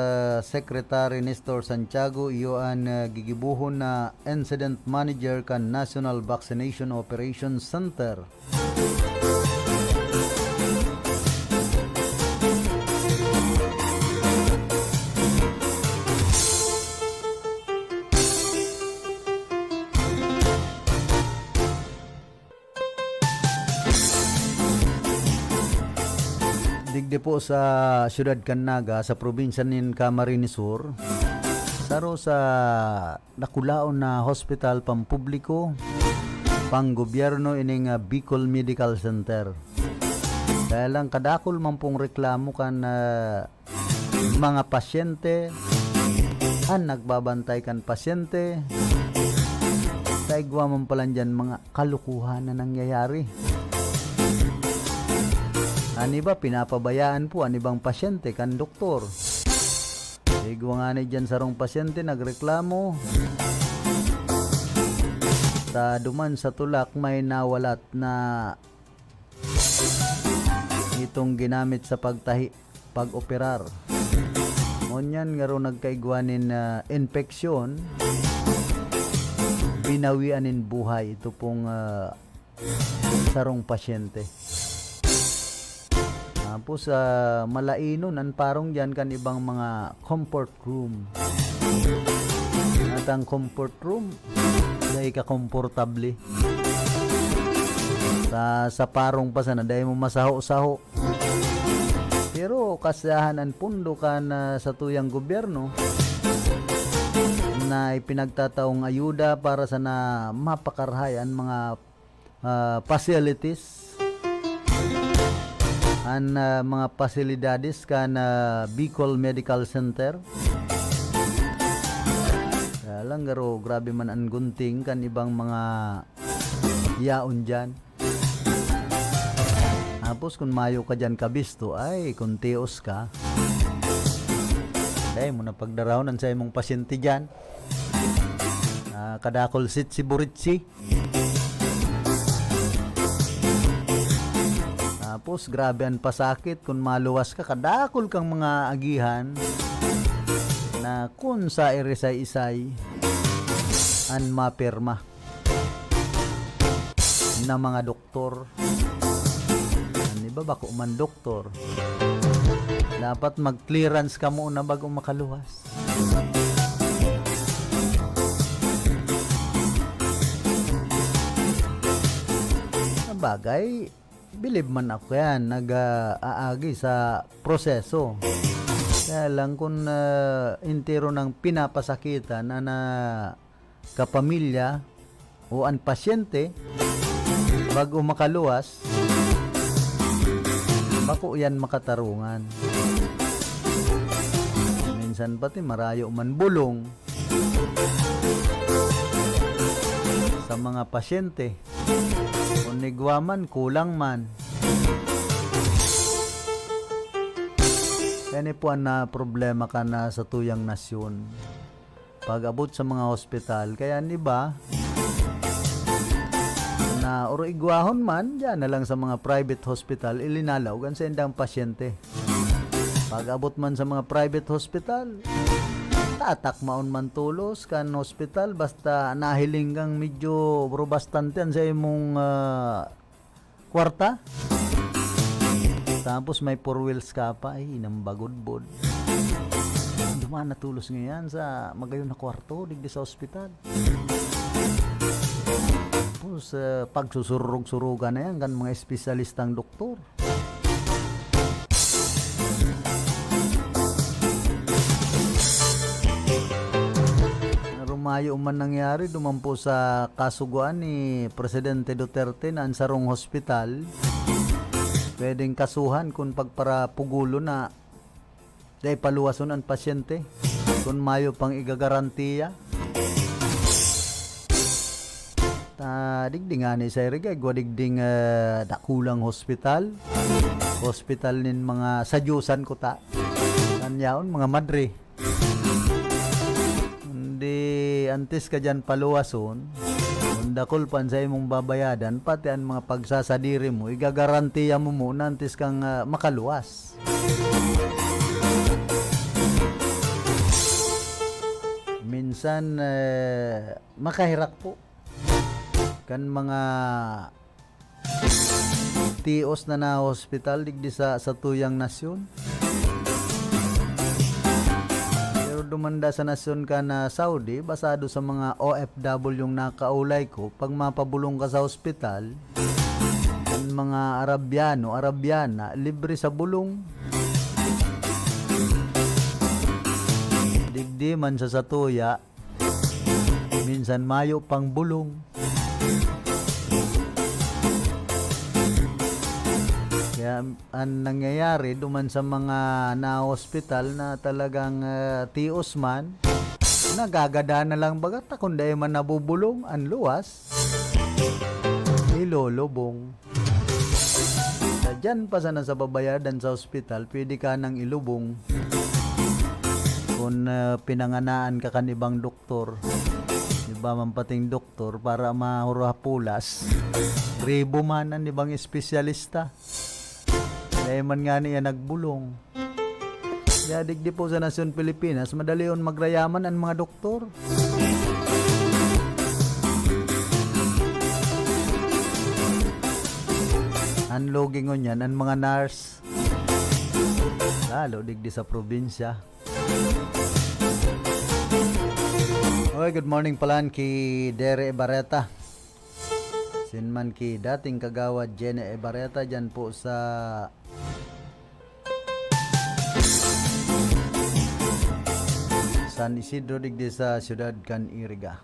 B: Secretary Nestor Santiago iyoan gigibuhon na Incident Manager kan National Vaccination Operations Center. Digdi po sa Siyudad Canaga sa probinsya nin Camarines Sur. Saro sa nakulaon na hospital pampubliko pang gobyerno ining Bicol Medical Center. Kaya lang kadakol man pong reklamo kan mga pasyente an nagbabantay kan pasyente. Taigwa man pala dyan mga kalukuhan na nangyayari. Ani ba pinapabayaan po ani bang pasyente kan doktor? Igwa nga ni dyan sarong pasyente nagreklamo. Sa duman sa tulak may nawalat na itong ginamit sa pag-operar. Ngunyan nga ro nagkaigwanin na infeksyon, binawianin buhay ito pong sarong pasyente. Tapos malainon ang parong dyan kan ibang mga comfort room. At ang comfort room dahil ka-komportable. Sa parong pa sana dahil mo masaho-saho. Pero kasahan ang pundo kan sa tuyang gobyerno na ipinagtataong ayuda para sa na mapakarhay ang mga facilities an mga pasilidades kan Bicol Medical Center. Kaya lang garo grabe man ang gunting kan ibang mga yaon dyan. Tapos kung mayo ka dyan kabisto ay kung tios ka dahil mo na pagdarawnan sa imong pasyente dyan. Kadakol sit si Buritsi. Tapos grabe ang pasakit kung maluwas ka kadakol kang mga agihan na kung sa irisay-isay an mapirma na mga doktor. Ano ba bako man doktor? Dapat mag-clearance ka muna bago makaluwas. Bagay believe man ako yan, nag-aagi sa proseso. Kaya lang kung intero ng pinapasakitan na kapamilya o ang pasyente bago makaluwas, bako yan makatarungan. Minsan pati marayo man bulong sa mga pasyente. Kung nigwaman, kulang man. Yan po ang problema ka na sa tuyang nasyon. Pag abot sa mga hospital, kaya ni ba na oro igwahon man, dyan na lang sa mga private hospital, ilinalaw gan sa indang pasyente. Pag abot man sa mga private hospital, tatak maon man tulos kan hospital basta nahiling kang medyo robastante sa imong kwarta. Tapos may 4 wheels ka pa ay inambagod-bod. Dumaan na tulos ngayon sa magayon na kwarto digdi sa hospital. Tapos pagsusurug-surugan na yan kan mga espesyalistang doktor. Mayo man nangyari dumampo sa kasuguan ni Presidente Duterte na ansarong hospital. Pwedeng kasuhan kung pagparapugulo na dahil paluwason ang pasyente kung mayo pang igagarantiya. digding ani sa irigay gwa digding dakulang hospital nin mga sadyusan ko ta kanyaon mga madre hindi antes ka dyan paluwason dakol pan sa imong babayadan pati ang mga pagsasadiri mo igagarantiya mo muna antes kang makaluwas. Minsan makahirak po kan mga tios na hospital digdi sa tuyang nasyon. Dumanda sa nasyon ka na Saudi, basado sa mga OFW yung nakaulay ko, pag mapabulong ka sa ospital, yung mga Arabyana, libre sa bulong. Digdi man sa satuya, minsan mayo pang bulong. Kaya ang nangyayari duman sa mga na-hospital na talagang tios man, nagagada na lang bagat kung dahil man nabubulong, ang luwas, ilolobong. Diyan pa sana sa babayadan sa ospital, pwede ka nang ilubong kung pinanganaan ka kanibang doktor. Iba man pating doktor para mahurapulas. Ribo man ang ibang espesyalista. Dahil man nga niya nagbulong. Kaya digdi po sa Nasyon Pilipinas, madali yun magrayaman ang mga doktor. Ang loging ngon yan, ang mga nurse. Lalo digdi sa probinsya. Okay, good morning palan ki Dere Ebareta. Sinman ki dating kagawad Jenny Ebareta dyan po sa San Isidro digdi sa Ciudad Caniriga.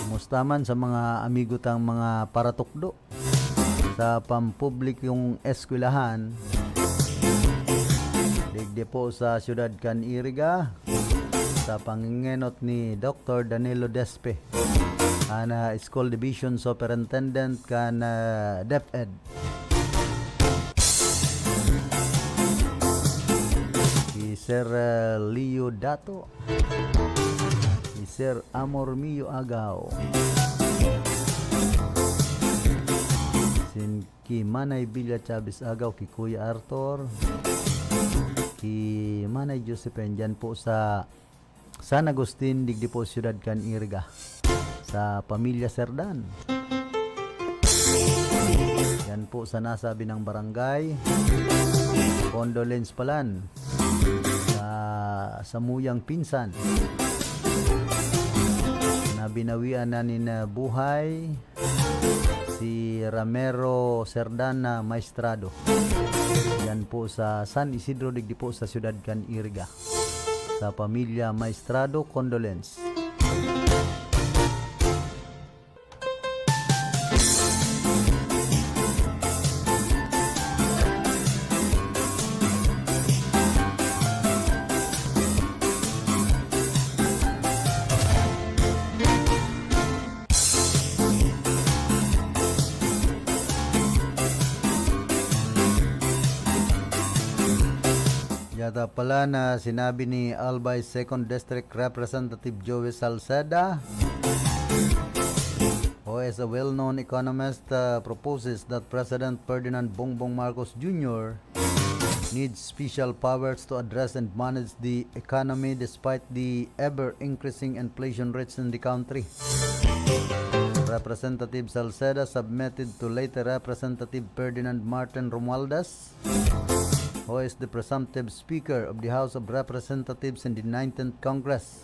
B: Mustaman sa mga amigo tang mga paratukdo sa pampublikong eskwelahan digdi po sa Ciudad Caniriga sa pangingenot ni Dr. Danilo Despe ana School Division Superintendent kan DepEd. Si Sir Leo Dato, si Sir Amor Mio Agaw, sin ki Manay Villa Chavez Agaw, ki Kuya Arthur, ki Manay Josephine dyan po sa San Agustin digdi po Ciudad Caniriga sa pamilya Serdan. Yan po sa nasabi ng barangay. Condolence palan sa samuyang pinsan na binawian na ni buhay si Ramero Serdan na Maestrado. Yan po sa San Isidro digdi po sa Ciudad Caniriga. Sa pamilya Maestrado, condolence. Yata pala na sinabi ni Albay 2nd District Representative Joey Salceda, who is a well-known economist, proposes that President Ferdinand Bongbong Marcos Jr. needs special powers to address and manage the economy despite the ever-increasing inflation rates in the country. Representative Salceda submitted to later Representative Ferdinand Martin Romualdez, who is the presumptive Speaker of the House of Representatives in the 19th Congress,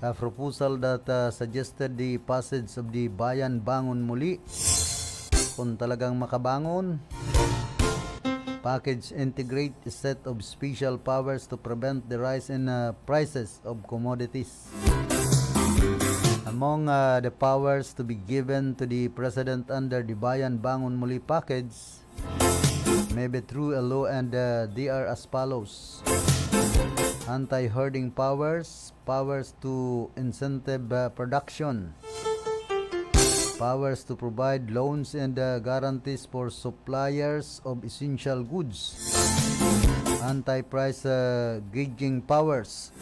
B: a proposal that suggested the passage of the Bayan Bangon Muli, kung talagang makabangon, package integrate a set of special powers to prevent the rise in prices of commodities. Among the powers to be given to the President under the Bayan Bangon Muli package may be through a law, and they are as follows: anti-herding powers, powers to incentive production, powers to provide loans and guarantees for suppliers of essential goods, anti-price gauging powers,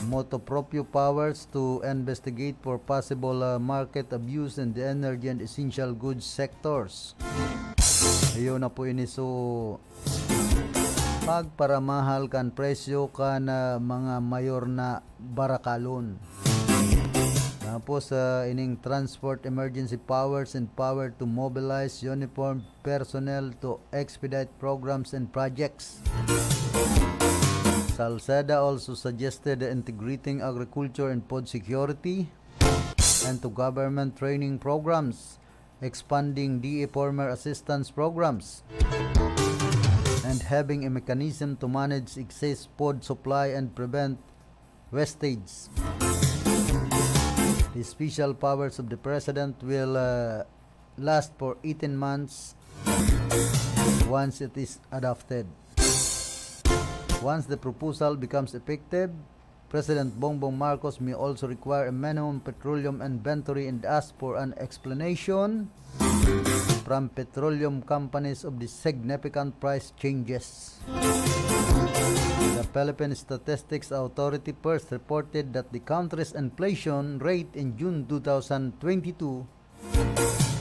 B: motu proprio powers to investigate for possible market abuse in the energy and essential goods sectors. Ayun na po ini. So pagparamahal kan presyo kan mga mayor na barakalon. Tapos ining transport emergency powers and power to mobilize uniformed personnel to expedite programs and projects. Salceda also suggested integrating agriculture and food security and to government training programs, expanding DA farmer assistance programs, and having a mechanism to manage excess food supply and prevent wastage. The special powers of the President will last for 18 months once it is adopted. Once the proposal becomes effective, President Bongbong Marcos may also require a minimum petroleum inventory and ask for an explanation from petroleum companies of the significant price changes. The Philippine Statistics Authority first reported that the country's inflation rate in June 2022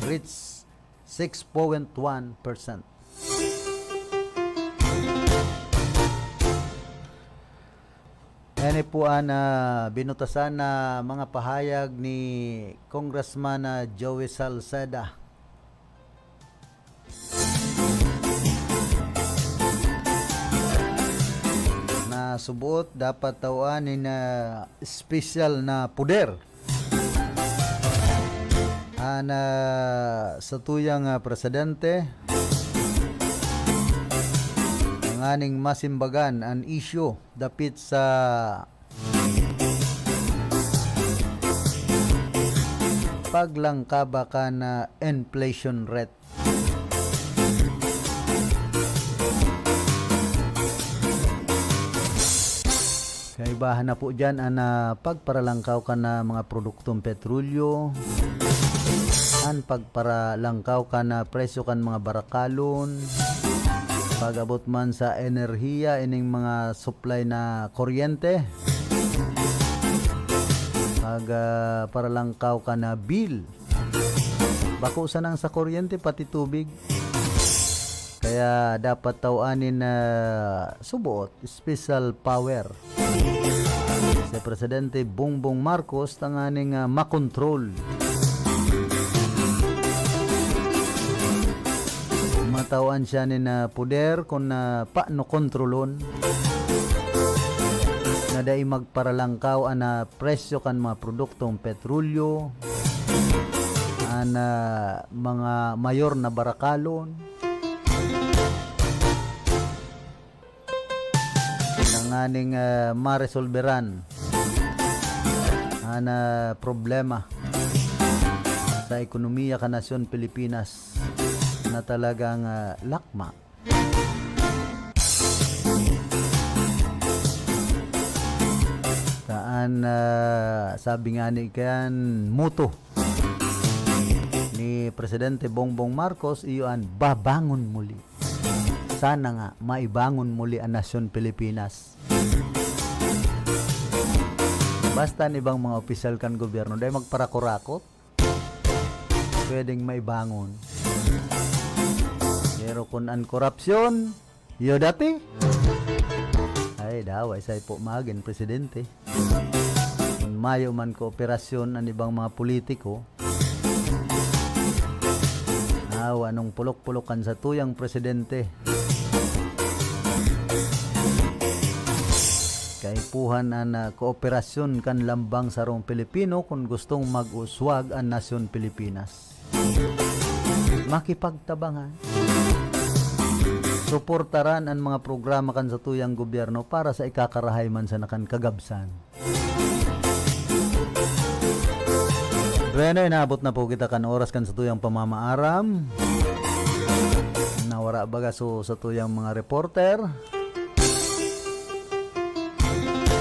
B: reached 6.1%. Yan po ang binutasan na mga pahayag ni Congressman Joey Salceda. Na subuot dapat tawanin na special na puder sa tuyang presidente aning masimbagan an issue dapit sa paglangkaba na inflation rate. Kaibahan na po dyan ang pagparalangkaw ka na mga produktong petrolyo, ang pagparalangkaw ka na presyo kan mga barakalon, pag-abot man sa enerhiya ining mga supply na kuryente, pag paralangkaw ka na bill, bako sanang sa kuryente pati tubig. Kaya dapat tawanin na subuot special power si Presidente Bongbong Marcos tanganing makontrol, matawan siya ni na puder kung paano kontrolon na dahil magparalangkaw na presyo kan mga produktong petrolyo, mga mayor na barakalon, nanganing maresolveran problema sa ekonomiya ka nasyon Pilipinas na talagang lakma. Taan sabi nga ni kan muto ni Presidente Bongbong Marcos, iyon babangon muli. Sana nga maibangon muli ang nasyon Pilipinas. Basta ibang mga opisyal kan gobyerno dahil magparakurakot, pwedeng maibangon. Pero kung ang korupsyon, yo dati, ay daway say po magin presidente. Kung mayo man kooperasyon ang ibang mga politiko, anong pulok-pulokan sa tuyang presidente. Kaipuhan ang kooperasyon kan lambang sarong Pilipino kung gustong mag-uswag ang nasyon Pilipinas. Makipagtabangan. Suportaran ang mga programa kan sa tuyang gobyerno para sa ikakarahay man sa nakan kagabsan. Bueno, inaabot na po kita kan oras kan sa tuyang pamamaaram. wala baga sa tuyang mga reporter.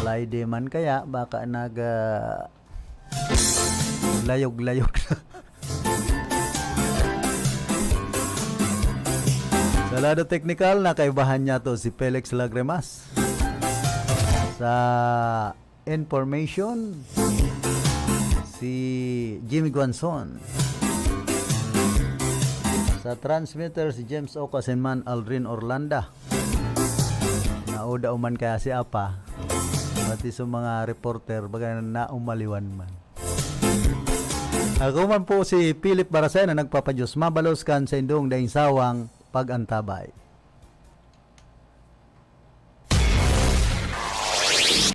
B: Lay man kaya baka layog-layog na. Sa lado technical, nakaibahan niya to si Felix Lagremas. Sa information, si Jimmy Guanzon. Sa transmitter, si James Ocasenman, Aldrin Orlanda. Nauda uman kaya si Apa. Pati sa mga reporter, baga naumaliwan man. Ako man po si Philip Barasay na nagpapadyos mabalos kan sa indong daing sawang pag-antabay.